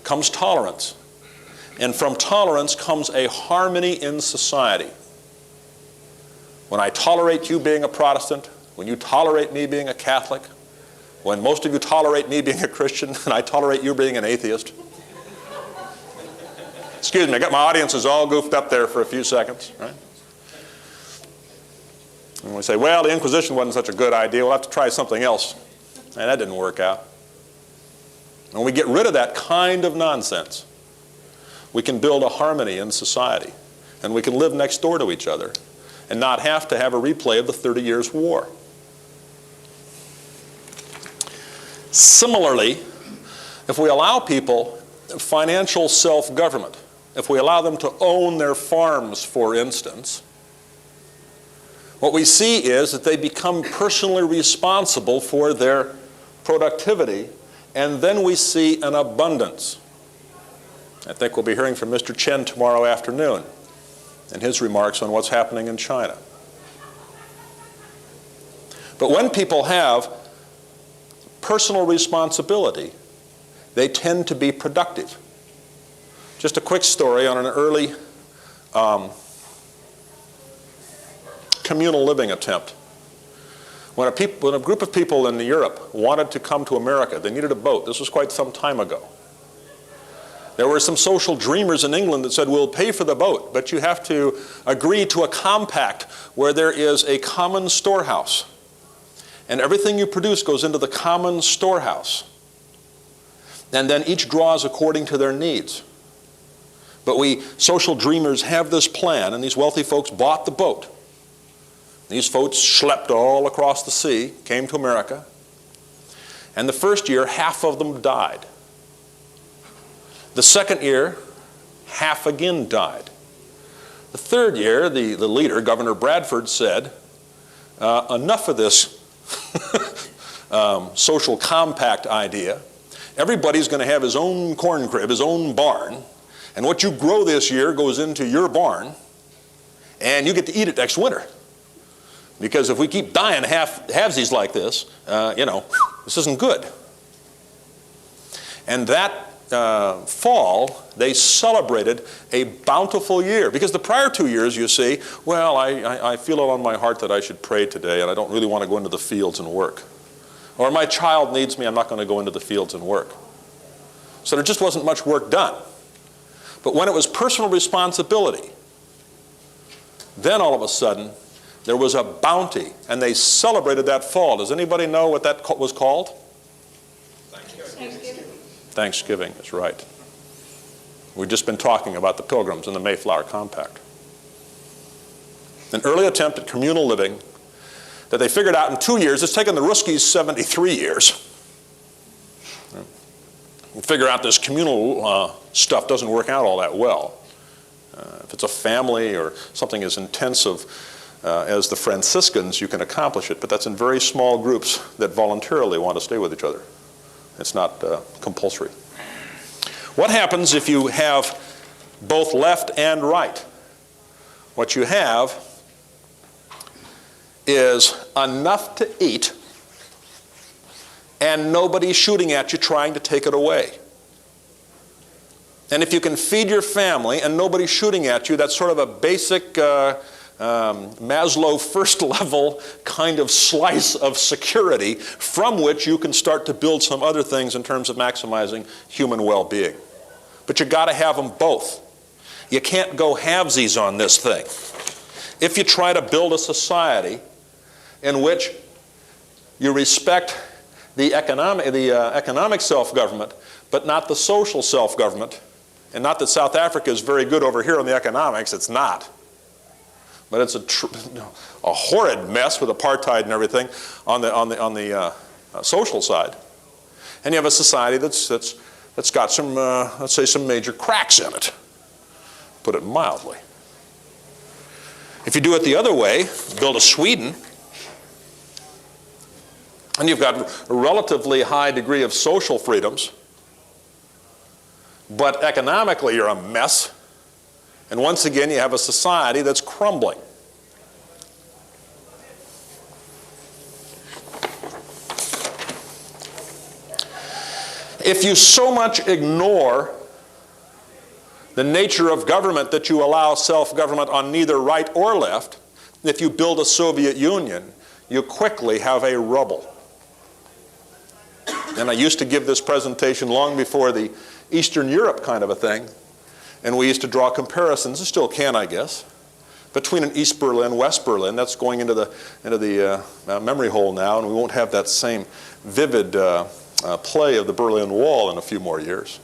comes tolerance. And from tolerance comes a harmony in society. When I tolerate you being a Protestant, when you tolerate me being a Catholic, when most of you tolerate me being a Christian, and I tolerate you being an atheist. Excuse me, I got my audiences all goofed up there for a few seconds, right? And we say, well, the Inquisition wasn't such a good idea, we'll have to try something else. And that didn't work out. When we get rid of that kind of nonsense, we can build a harmony in society, and we can live next door to each other and not have to have a replay of the 30 Years' War. Similarly, if we allow people financial self-government, if we allow them to own their farms, for instance, what we see is that they become personally responsible for their productivity, and then we see an abundance. I think we'll be hearing from Mr. Chen tomorrow afternoon and his remarks on what's happening in China. But when people have personal responsibility, they tend to be productive. Just a quick story on an early communal living attempt. When a group of people in Europe wanted to come to America, they needed a boat. This was quite some time ago. There were some social dreamers in England that said, we'll pay for the boat, but you have to agree to a compact where there is a common storehouse. And everything you produce goes into the common storehouse. And then each draws according to their needs. But we social dreamers have this plan, and these wealthy folks bought the boat. These folks schlepped all across the sea, came to America, and the first year, half of them died. The second year, half again died. The third year, the leader, Governor Bradford, said, enough of this social compact idea. Everybody's going to have his own corn crib, his own barn, and what you grow this year goes into your barn, and you get to eat it next winter. Because if we keep dying halvesies like this, this isn't good. And that fall, they celebrated a bountiful year. Because the prior 2 years, you see, well, I feel it on my heart that I should pray today, and I don't really want to go into the fields and work. Or my child needs me, I'm not going to go into the fields and work. So there just wasn't much work done. But when it was personal responsibility, then all of a sudden, there was a bounty, and they celebrated that fall. Does anybody know what that was called? Thanksgiving. Thanksgiving is right. We've just been talking about the Pilgrims and the Mayflower Compact. An early attempt at communal living that they figured out in 2 years. It's taken the Ruskies 73 years. You figure out this communal stuff doesn't work out all that well. If it's a family or something as intensive as the Franciscans, you can accomplish it, but that's in very small groups that voluntarily want to stay with each other. It's not compulsory. What happens if you have both left and right? What you have is enough to eat and nobody shooting at you trying to take it away. And if you can feed your family and nobody's shooting at you, that's sort of a basic Maslow first level kind of slice of security from which you can start to build some other things in terms of maximizing human well-being. But you got to have them both. You can't go halvesies on this thing. If you try to build a society in which you respect the economic self-government, but not the social self-government, and not that South Africa is very good over here on the economics, it's not. But it's a horrid mess with apartheid and everything on the social side. And you have a society that's got some, let's say, some major cracks in it, put it mildly. If you do it the other way, build a Sweden, and you've got a relatively high degree of social freedoms, but economically you're a mess. And once again, you have a society that's crumbling. If you so much ignore the nature of government that you allow self-government on neither right or left, if you build a Soviet Union, you quickly have a rubble. And I used to give this presentation long before the Eastern Europe kind of a thing. And we used to draw comparisons, and still can, I guess, between an East Berlin, West Berlin. That's going into the memory hole now, and we won't have that same vivid play of the Berlin Wall in a few more years.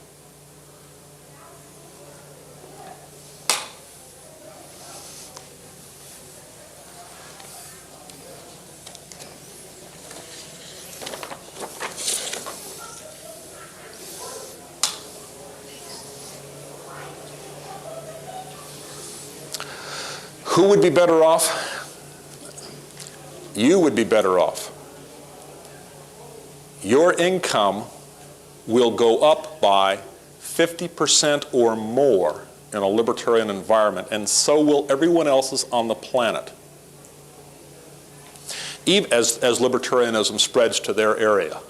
Who would be better off? You would be better off. Your income will go up by 50% or more in a libertarian environment, and so will everyone else's on the planet, even as libertarianism spreads to their area.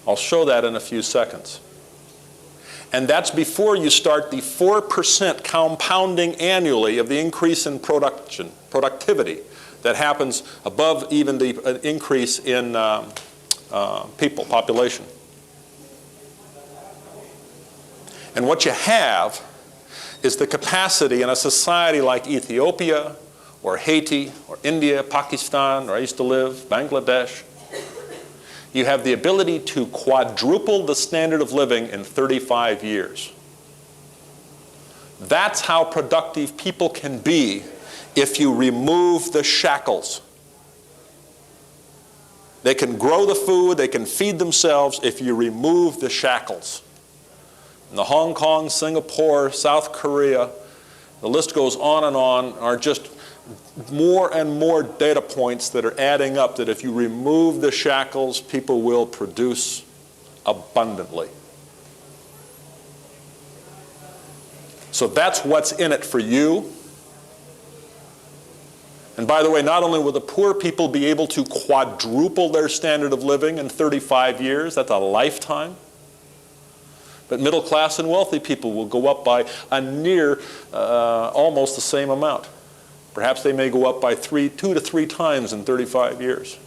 I'll show that in a few seconds. And that's before you start the 4% compounding annually of the increase in productivity that happens above even the increase in population. And what you have is the capacity in a society like Ethiopia or Haiti or India, Pakistan, where I used to live, Bangladesh. you have the ability to quadruple the standard of living in 35 years. That's how productive people can be if you remove the shackles. They can grow the food, they can feed themselves if you remove the shackles. And the Hong Kong, Singapore, South Korea, the list goes on, are just more and more data points that are adding up that if you remove the shackles, people will produce abundantly. So that's what's in it for you. And by the way, not only will the poor people be able to quadruple their standard of living in 35 years, that's a lifetime, but middle class and wealthy people will go up by a near almost the same amount. Perhaps they may go up by 2 to 3 times in 35 years.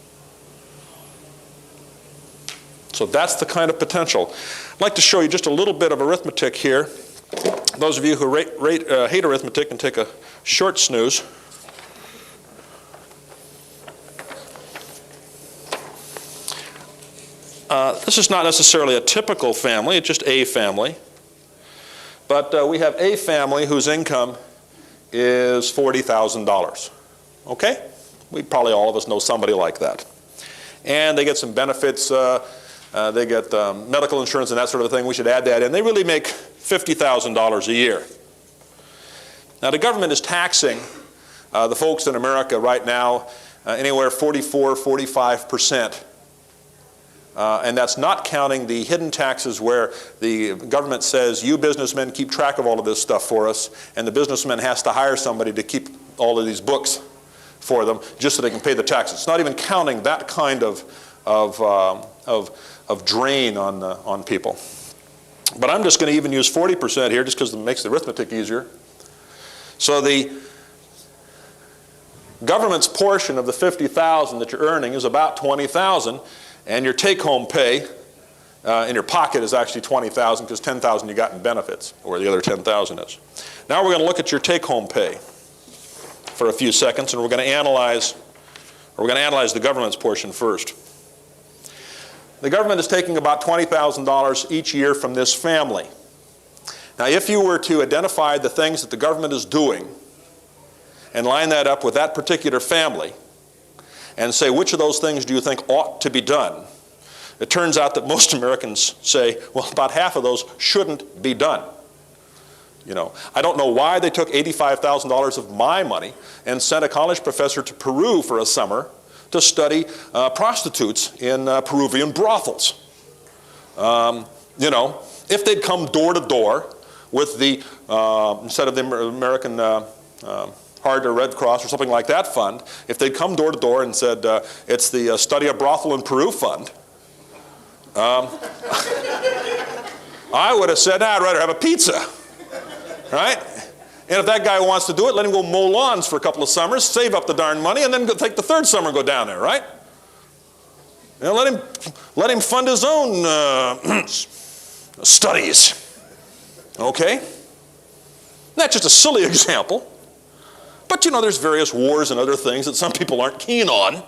So that's the kind of potential. I'd like to show you just a little bit of arithmetic here. Those of you who hate arithmetic can take a short snooze. This is not necessarily a typical family, it's just a family. But we have a family whose income is $40,000. Okay? Probably all of us know somebody like that. And they get some benefits. They get medical insurance and that sort of thing. We should add that in. They really make $50,000 a year. Now the government is taxing the folks in America right now anywhere 44, 45%. And that's not counting the hidden taxes where the government says, you businessmen keep track of all of this stuff for us, and the businessman has to hire somebody to keep all of these books for them just so they can pay the taxes. It's not even counting that kind of drain on people. But I'm just going to even use 40% here just because it makes the arithmetic easier. So the government's portion of the $50,000 that you're earning is about $20,000. And your take-home pay in your pocket is actually $20,000 because $10,000 you got in benefits, or the other $10,000 is. Now we're going to look at your take-home pay for a few seconds, and we're going to analyze the government's portion first. The government is taking about $20,000 each year from this family. Now, if you were to identify the things that the government is doing and line that up with that particular family, and say, which of those things do you think ought to be done? It turns out that most Americans say, well, about half of those shouldn't be done. You know, I don't know why they took $85,000 of my money and sent a college professor to Peru for a summer to study prostitutes in Peruvian brothels. You know, if they'd come door to door with the, instead of the American Heart or Red Cross or something like that fund, if they'd come door to door and said, it's the Study a Brothel in Peru fund, I would have said, I'd rather have a pizza, right? And if that guy wants to do it, let him go mow lawns for a couple of summers, save up the darn money, and then take the third summer and go down there, right? You know, let him fund his own studies, okay? That's just a silly example. But you know, there's various wars and other things that some people aren't keen on,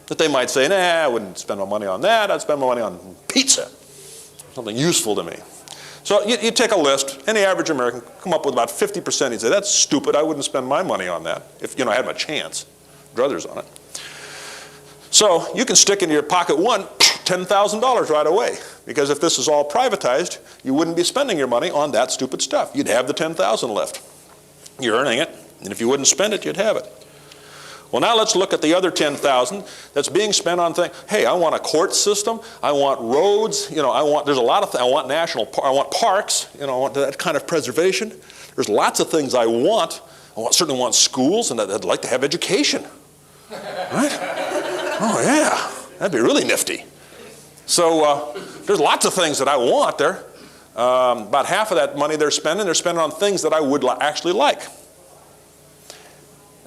that they might say, nah, I wouldn't spend my money on that, I'd spend my money on pizza, something useful to me. So you take a list, and the average American come up with about 50%. He'd say, that's stupid, I wouldn't spend my money on that if I had my chance. Druthers on it. So you can stick into your pocket $10,000 right away, because if this is all privatized, you wouldn't be spending your money on that stupid stuff. You'd have the $10,000 left. You're earning it, and if you wouldn't spend it, you'd have it. Well, now let's look at the other $10,000 that's being spent on things. Hey, I want a court system. I want roads. You know, there's a lot of things. I want parks. You know, I want that kind of preservation. There's lots of things I want. Certainly want schools, and I'd like to have education. Right? Oh, yeah. That'd be really nifty. So there's lots of things that I want there. About half of that money they're spending on things that I would actually like.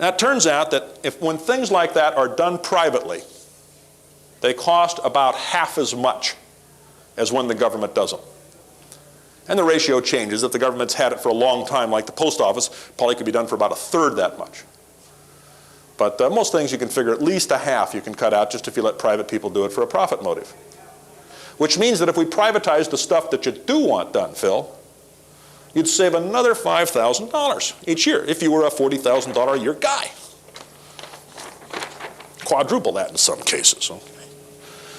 Now, it turns out that when things like that are done privately, they cost about half as much as when the government does them. And the ratio changes. If the government's had it for a long time, like the post office, probably could be done for about a third that much. But most things you can figure at least a half you can cut out just if you let private people do it for a profit motive. Which means that if we privatize the stuff that you do want done, Phil, you'd save another $5,000 each year if you were a $40,000 a year guy. Quadruple that in some cases. Okay.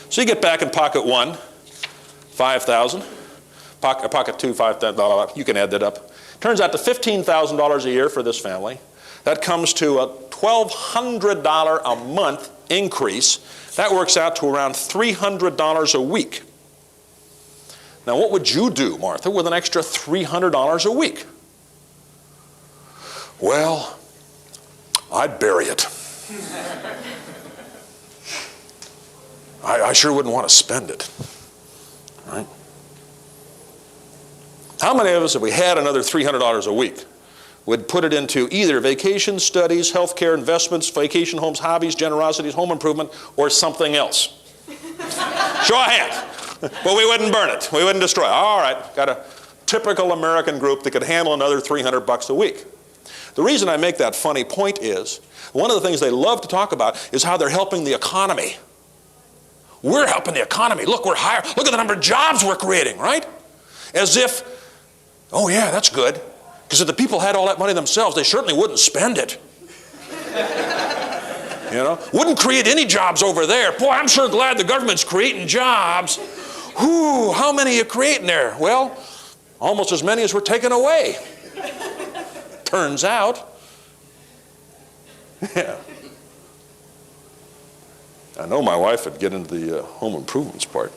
So you get back in pocket one, $5,000. Pocket two, $5,000. You can add that up. Turns out to $15,000 a year for this family. That comes to a $1,200 a month increase. That works out to around $300 a week. Now, what would you do, Martha, with an extra $300 a week? Well, I'd bury it. I sure wouldn't want to spend it. Right? How many of us, if we had another $300 a week, would put it into either vacation, studies, healthcare, investments, vacation homes, hobbies, generosities, home improvement, or something else? Show of hands. Well, we wouldn't burn it. We wouldn't destroy it. All right, got a typical American group that could handle another $300 a week. The reason I make that funny point is, one of the things they love to talk about is how they're helping the economy. We're helping the economy. Look, we're higher. Look at the number of jobs we're creating, right? As if, oh yeah, that's good. Because if the people had all that money themselves, they certainly wouldn't spend it. You know, wouldn't create any jobs over there. Boy, I'm sure glad the government's creating jobs. Whew, how many are you creating there? Well, almost as many as we're taking away. Turns out. Yeah. I know my wife would get into the home improvements part.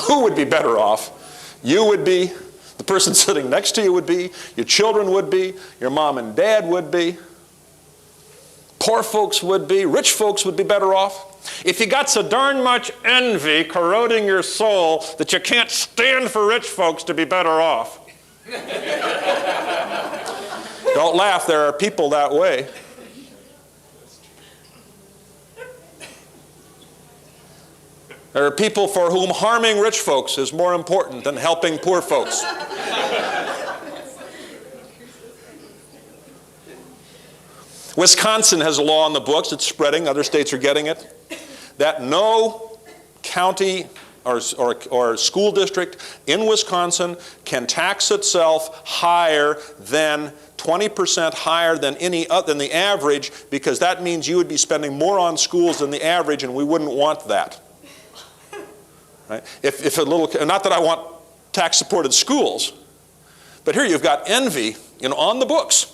Who would be better off? You would be. The person sitting next to you would be. Your children would be. Your mom and dad would be. Poor folks would be. Rich folks would be better off. If you got so darn much envy corroding your soul that you can't stand for rich folks to be better off. Don't laugh, there are people that way. There are people for whom harming rich folks is more important than helping poor folks. Wisconsin has a law on the books, it's spreading, other states are getting it, that no county or school district in Wisconsin can tax itself higher than 20% higher than the average, because that means you would be spending more on schools than the average, and we wouldn't want that. Right? If a little, not that I want tax-supported schools, but here you've got envy, on the books.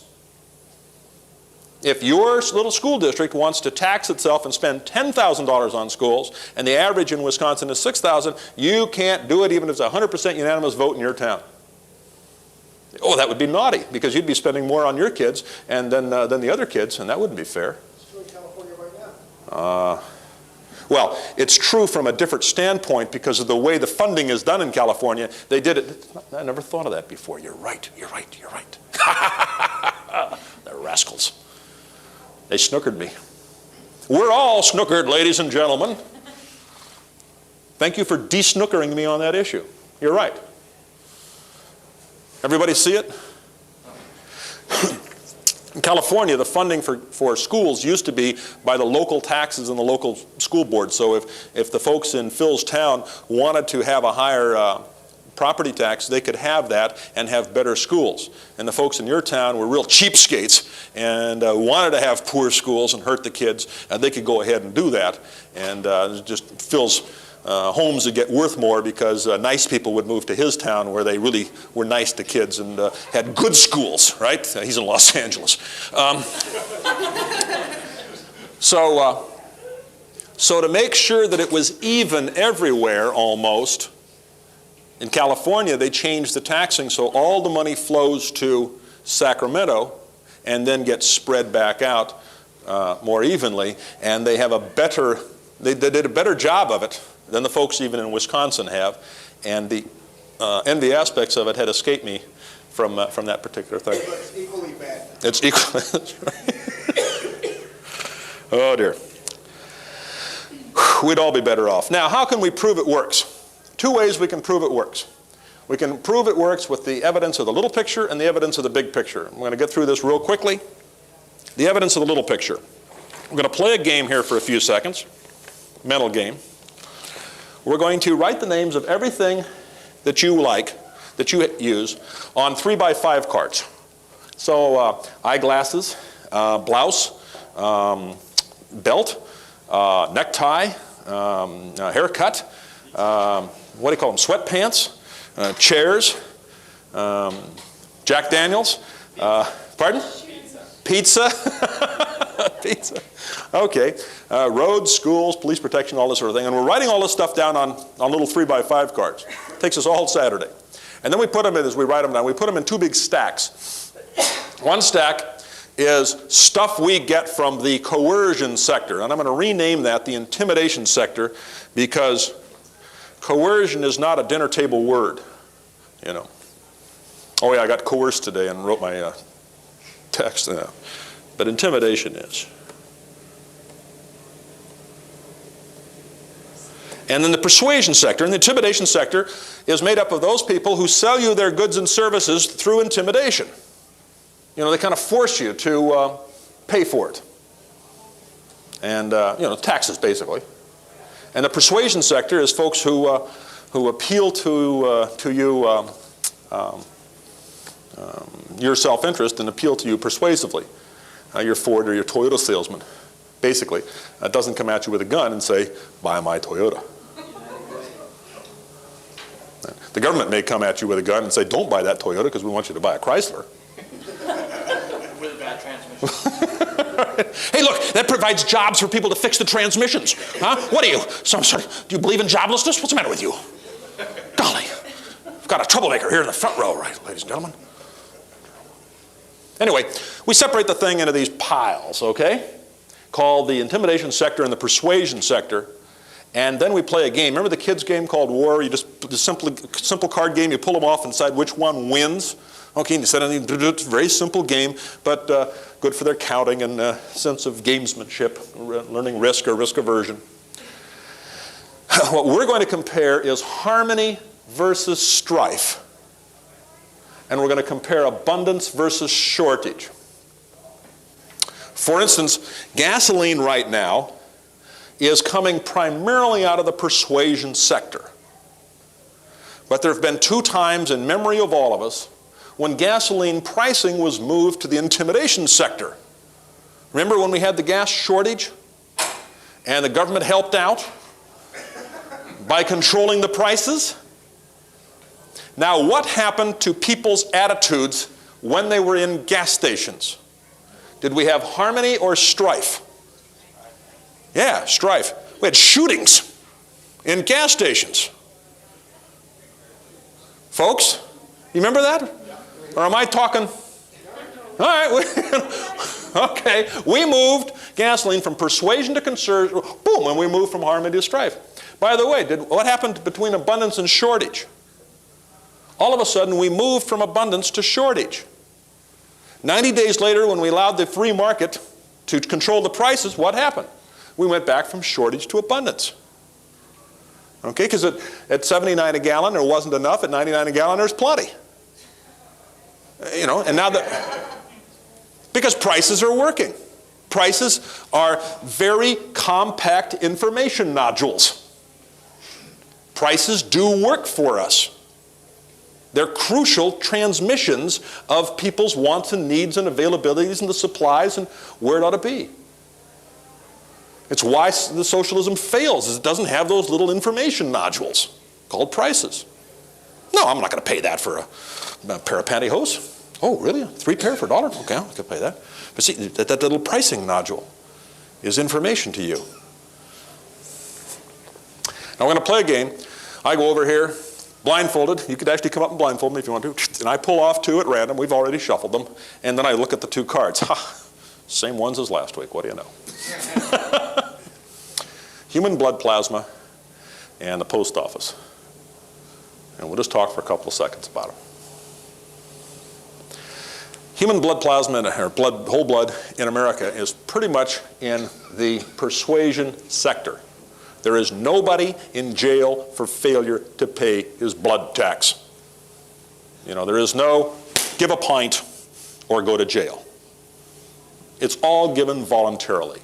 If your little school district wants to tax itself and spend $10,000 on schools, and the average in Wisconsin is $6,000, you can't do it even if it's a 100% unanimous vote in your town. Oh, that would be naughty, because you'd be spending more on your kids than the other kids, and that wouldn't be fair. It's true in California right now. Well, it's true from a different standpoint because of the way the funding is done in California. They did it. I never thought of that before. You're right. You're right. You're right. They're rascals. They snookered me. We're all snookered, ladies and gentlemen. Thank you for de-snookering me on that issue. You're right. Everybody see it? In California, the funding for schools used to be by the local taxes and the local school board. So if the folks in Phil's town wanted to have a higher property tax, they could have that and have better schools. And the folks in your town were real cheapskates and wanted to have poor schools and hurt the kids, and they could go ahead and do that. And just Phil's homes would get worth more because nice people would move to his town where they really were nice to kids and had good schools, right? He's in Los Angeles. So to make sure that it was even everywhere almost, in California they changed the taxing so all the money flows to Sacramento and then gets spread back out more evenly, and they have they did a better job of it than the folks even in Wisconsin have, and the envy aspects of it had escaped me from that particular thing. But it's equally bad. It's equally, that's right. Oh dear. We'd all be better off. Now, how can we prove it works? Two ways we can prove it works. We can prove it works with the evidence of the little picture and the evidence of the big picture. I'm going to get through this real quickly. The evidence of the little picture. We're going to play a game here for a few seconds, mental game. We're going to write the names of everything that you like, that you use, on 3x5 cards. So eyeglasses, blouse, belt, necktie, haircut, what do you call them, sweatpants, chairs, Jack Daniels, pardon? Pizza. Pizza. Okay. Roads, schools, police protection, all this sort of thing. And we're writing all this stuff down on little 3x5 cards. It takes us all Saturday. And then we put them in, as we write them down, we put them in two big stacks. One stack is stuff we get from the coercion sector. And I'm going to rename that the intimidation sector, because coercion is not a dinner table word, you know. Oh yeah, I got coerced today and wrote my text. But intimidation is. And then the persuasion sector and the intimidation sector is made up of those people who sell you their goods and services through intimidation. You know, they kind of force you to pay for it. And, you know, taxes, basically. And the persuasion sector is folks who appeal to you, your self-interest, and appeal to you persuasively. Your Ford or your Toyota salesman, basically, doesn't come at you with a gun and say, buy my Toyota. The government may come at you with a gun and say, don't buy that Toyota because we want you to buy a Chrysler. With a bad transmission. Hey, look, that provides jobs for people to fix the transmissions. Huh? What are you? Do you believe in joblessness? What's the matter with you? Golly, I've got a troublemaker here in the front row, right, ladies and gentlemen? Anyway, we separate the thing into these piles, okay, called the intimidation sector and the persuasion sector. And then we play a game. Remember the kids' game called War? You just, the simple card game, you pull them off and decide which one wins. Okay, and you set anything, it's a very simple game, but good for their counting and sense of gamesmanship, learning risk or risk aversion. What we're going to compare is harmony versus strife. And we're going to compare abundance versus shortage. For instance, gasoline right now is coming primarily out of the persuasion sector. But there have been 2 times in memory of all of us when gasoline pricing was moved to the intimidation sector. Remember when we had the gas shortage and the government helped out by controlling the prices? Now, what happened to people's attitudes when they were in gas stations? Did we have harmony or strife? Yeah, strife. We had shootings in gas stations. Folks, you remember that? Or am I talking? All right. Okay. We moved gasoline from persuasion to conservative. Boom, and we moved from harmony to strife. By the way, what happened between abundance and shortage? All of a sudden, we moved from abundance to shortage. 90 days later, when we allowed the free market to control the prices, what happened? We went back from shortage to abundance. Okay, because at 79 a gallon, there wasn't enough. At 99 a gallon, there's plenty. You know, and now because prices are working. Prices are very compact information nodules. Prices do work for us. They're crucial transmissions of people's wants and needs and availabilities and the supplies and where it ought to be. It's why the socialism fails, is it doesn't have those little information nodules called prices. No, I'm not going to pay that for a pair of pantyhose. Oh, really? 3 pair for $1? Okay, I can pay that. But see, that little pricing nodule is information to you. Now we're going to play a game. I go over here, blindfolded. You could actually come up and blindfold me if you want to. And I pull off 2 at random. We've already shuffled them. And then I look at the 2 cards. Ha! Same ones as last week. What do you know? Human blood plasma and the post office. And we'll just talk for a couple of seconds about them. Human blood plasma, or whole blood in America, is pretty much in the persuasion sector. There is nobody in jail for failure to pay his blood tax. You know, there is no give a pint or go to jail. It's all given voluntarily.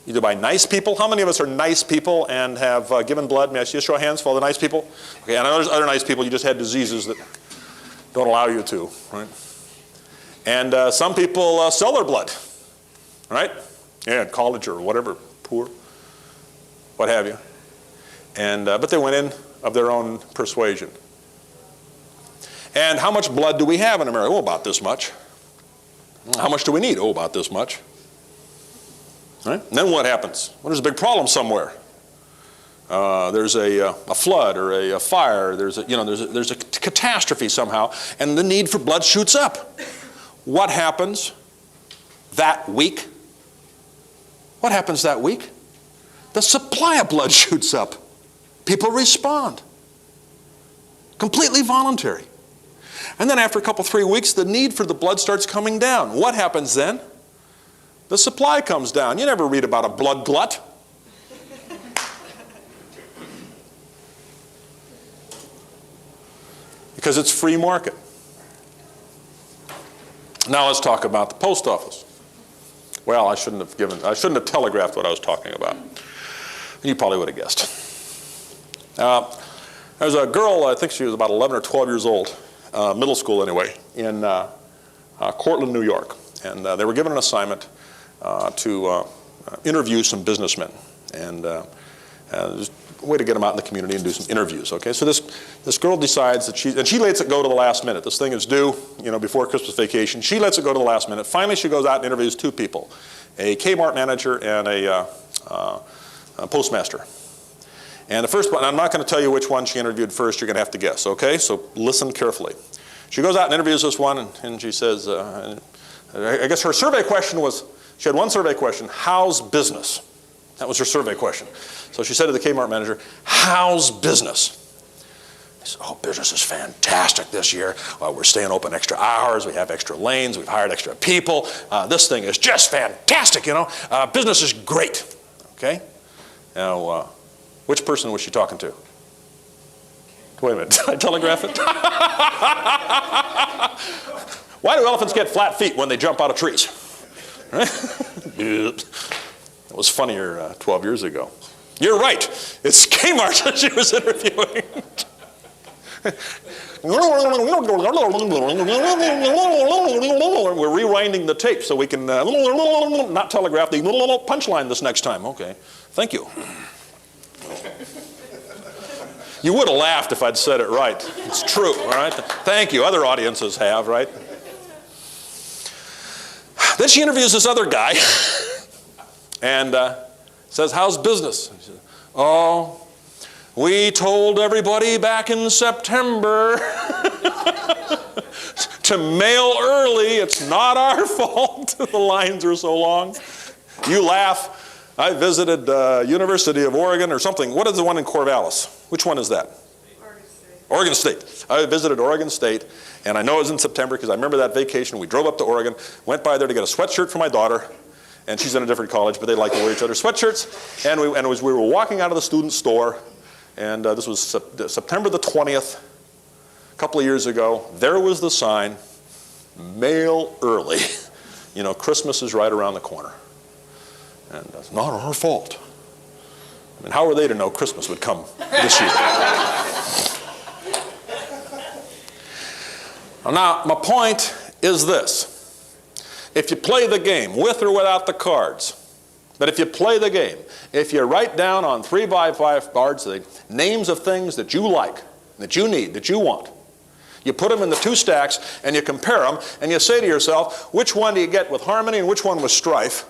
Either by nice people. How many of us are nice people and have given blood? May I see a show of hands for all the nice people? Okay, and I know there's other nice people, you just had diseases that don't allow you to, right? And some people sell their blood, right? Yeah, college or whatever, poor, what have you. And, but they went in of their own persuasion. And how much blood do we have in America? Oh, about this much. How much do we need? Oh, about this much. Right? And then what happens? Well, there's a big problem somewhere. There's a flood or a fire. There's a catastrophe somehow, and the need for blood shoots up. What happens that week? What happens that week? The supply of blood shoots up. People respond. Completely voluntary. And then after a couple, 3 weeks, the need for the blood starts coming down. What happens then? The supply comes down. You never read about a blood glut. Because it's free market. Now let's talk about the post office. Well, I shouldn't have telegraphed what I was talking about. You probably would have guessed. There was a girl, I think she was about 11 or 12 years old, middle school anyway, in Cortland, New York. And they were given an assignment to interview some businessmen. And there's a way to get them out in the community and do some interviews, okay? So this girl decides that she lets it go to the last minute. This thing is due, before Christmas vacation. She lets it go to the last minute. Finally, she goes out and interviews 2 people, a Kmart manager and a postmaster. And the first one, I'm not going to tell you which one she interviewed first. You're going to have to guess, okay? So listen carefully. She goes out and interviews this one, and she says, I guess her survey question was, she had one survey question, how's business? That was her survey question. So she said to the Kmart manager, how's business? He said, oh, business is fantastic this year. We're staying open extra hours. We have extra lanes. We've hired extra people. This thing is just fantastic, Business is great, okay? Now, which person was she talking to? Wait a minute, did I telegraph it? Why do elephants get flat feet when they jump out of trees? It was funnier 12 years ago. You're right, it's Kmart that she was interviewing. We're rewinding the tape so we can not telegraph the punchline this next time. Okay, thank you. You would have laughed if I'd said it right. It's true, all right? Thank you. Other audiences have, right? Then she interviews this other guy and says, how's business? He says, oh, we told everybody back in September to mail early. It's not our fault. The lines are so long. You laugh. I visited University of Oregon or something. What is the one in Corvallis? Which one is that? Oregon State. I visited Oregon State, and I know it was in September because I remember that vacation. We drove up to Oregon, went by there to get a sweatshirt for my daughter, and she's in a different college, but they like to wear each other's sweatshirts. And we were walking out of the student store, and this was September the 20th, a couple of years ago. There was the sign, mail early. Christmas is right around the corner. And it's not our fault. I mean, how were they to know Christmas would come this year? Now, my point is this. If you play the game, with or without the cards, but if you play the game, if you write down on 3x5 cards the names of things that you like, that you need, that you want, you put them in the 2 stacks and you compare them and you say to yourself, which one do you get with harmony and which one with strife?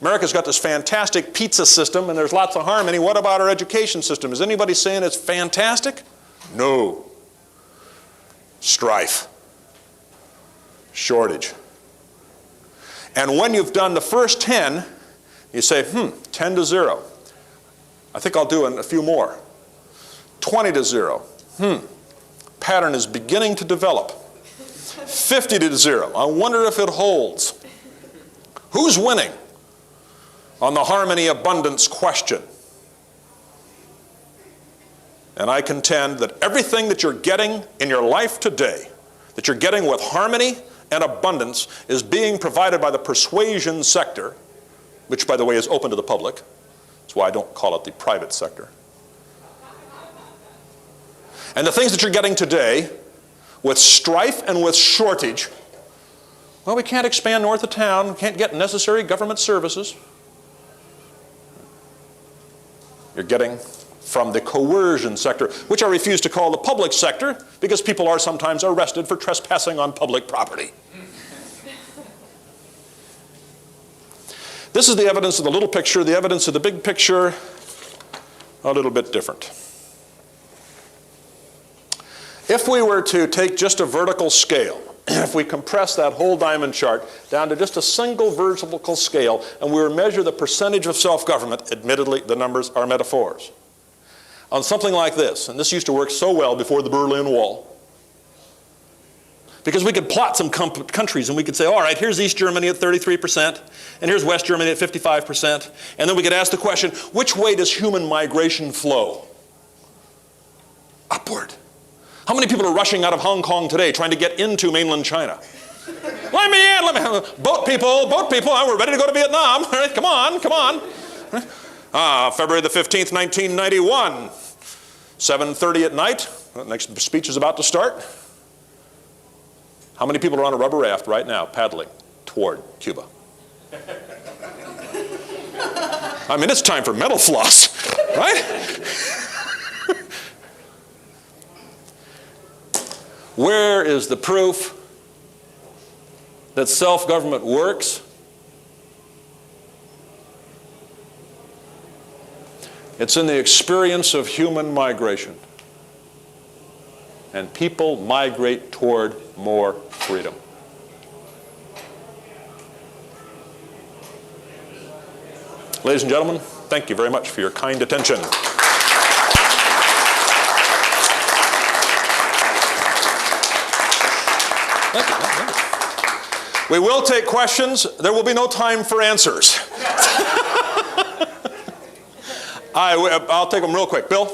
America's got this fantastic pizza system and there's lots of harmony. What about our education system? Is anybody saying it's fantastic? No. Strife. Shortage. And when you've done the first 10, you say, 10 to 0. I think I'll do a few more. 20 to 0. Pattern is beginning to develop. 50 to 0. I wonder if it holds. Who's winning on the harmony abundance question? And I contend that everything that you're getting in your life today, that you're getting with harmony and abundance, is being provided by the persuasion sector, which, by the way, is open to the public. That's why I don't call it the private sector. And the things that you're getting today, with strife and with shortage, well, we can't expand north of town, we can't get necessary government services. You're getting from the coercion sector, which I refuse to call the public sector, because people are sometimes arrested for trespassing on public property. This is the evidence of the little picture. The evidence of the big picture, a little bit different. If we were to take just a vertical scale, if we compress that whole diamond chart down to just a single vertical scale, and we were to measure the percentage of self-government, admittedly the numbers are metaphors, on something like this, and this used to work so well before the Berlin Wall, because we could plot some countries and we could say, all right, here's East Germany at 33%, and here's West Germany at 55%, and then we could ask the question, which way does human migration flow? Upward. How many people are rushing out of Hong Kong today trying to get into mainland China? Let me in, boat people, we're ready to go to Vietnam. All right, come on. February the 15th, 1991, 7:30 at night. The next speech is about to start. How many people are on a rubber raft right now paddling toward Cuba? I mean, it's time for mental floss, right? Where is the proof that self-government works? It's in the experience of human migration. And people migrate toward more freedom. Ladies and gentlemen, thank you very much for your kind attention. Thank you. We will take questions. There will be no time for answers. I'll take them real quick. Bill?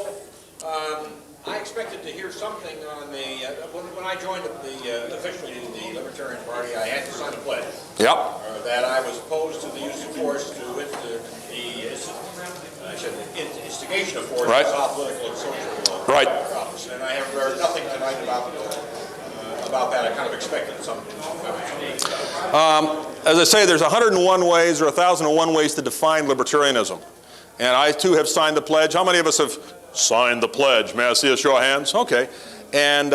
I expected to hear something on the, when I joined officially the Libertarian Party, I had to sign a pledge. Yep. That I was opposed to the use of force to the instigation of force right. to solve political and social right. problems. And I have heard nothing tonight about that. I kind of expected something. As I say, there's 101 ways or 1,001 ways to define libertarianism. And I, too, have signed the pledge. How many of us have signed the pledge? May I see a show of hands? Okay. And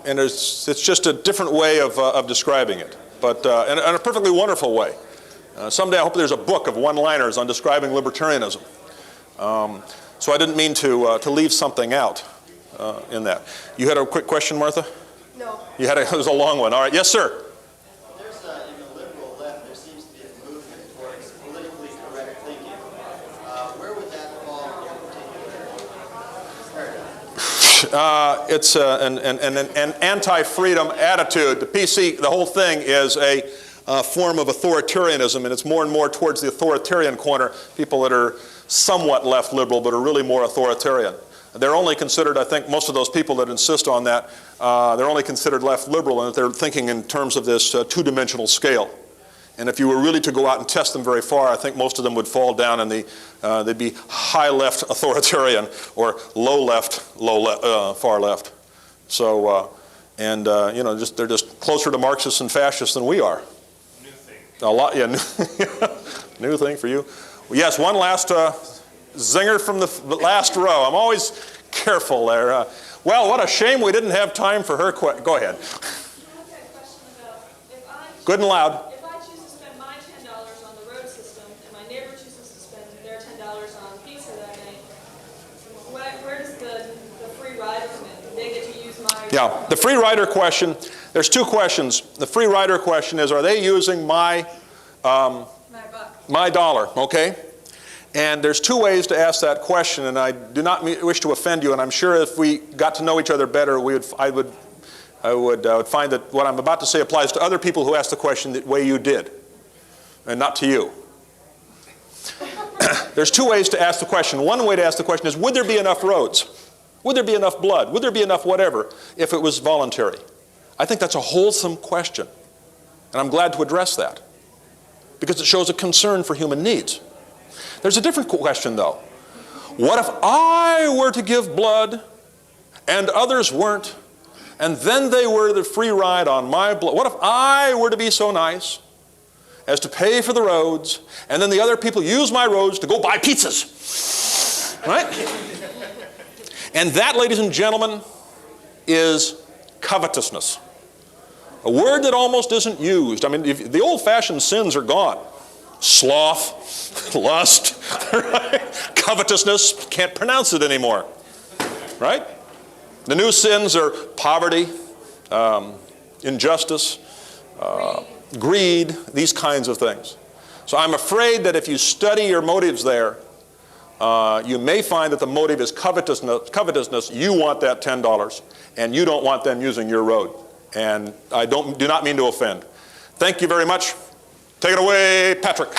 it's just a different way of describing it, but in a perfectly wonderful way. Someday I hope there's a book of one-liners on describing libertarianism. So I didn't mean to leave something out in that. You had a quick question, Martha? No. It was a long one. All right. Yes, sir. There's in the liberal left, there seems to be a movement towards politically correct thinking. Where would that fall in particular paradigm? It's an anti-freedom attitude. The PC, the whole thing is a form of authoritarianism, and it's more and more towards the authoritarian corner, people that are somewhat left liberal but are really more authoritarian. They're only considered, I think, most of those people that insist on that, they're only considered left liberal, and they're thinking in terms of this two-dimensional scale. And if you were really to go out and test them very far, I think most of them would fall down in they'd be high left authoritarian or low left, far left. So, they're just closer to Marxists and fascists than we are. New thing. A lot, yeah, new thing for you. Yes, one last zinger from the last row. I'm always careful there. Well, what a shame we didn't have time for her. Go ahead. Good and loud. If I choose to spend my $10 on the road system and my neighbor chooses to spend their $10 on pizza that night, where does the free rider come in? Do they get to use my... Yeah, the free rider question, there's two questions. The free rider question is, are they using my dollar, okay? And there's two ways to ask that question, and I do not wish to offend you, and I'm sure if we got to know each other better, I would find that what I'm about to say applies to other people who asked the question the way you did, and not to you. there's two ways to ask the question. One way to ask the question is, would there be enough roads? Would there be enough blood? Would there be enough whatever if it was voluntary? I think that's a wholesome question. And I'm glad to address that, because it shows a concern for human needs. There's a different question, though. What if I were to give blood and others weren't, and then they were the free ride on my blood? What if I were to be so nice as to pay for the roads, and then the other people use my roads to go buy pizzas? Right? And that, ladies and gentlemen, is covetousness. A word that almost isn't used. I mean, the old-fashioned sins are gone. Sloth, lust, right? Covetousness, can't pronounce it anymore, right? The new sins are poverty, injustice, greed, these kinds of things. So I'm afraid that if you study your motives there, you may find that the motive is covetousness. You want that $10, and you don't want them using your road. And I do not mean to offend. Thank you very much. Take it away, Patrick.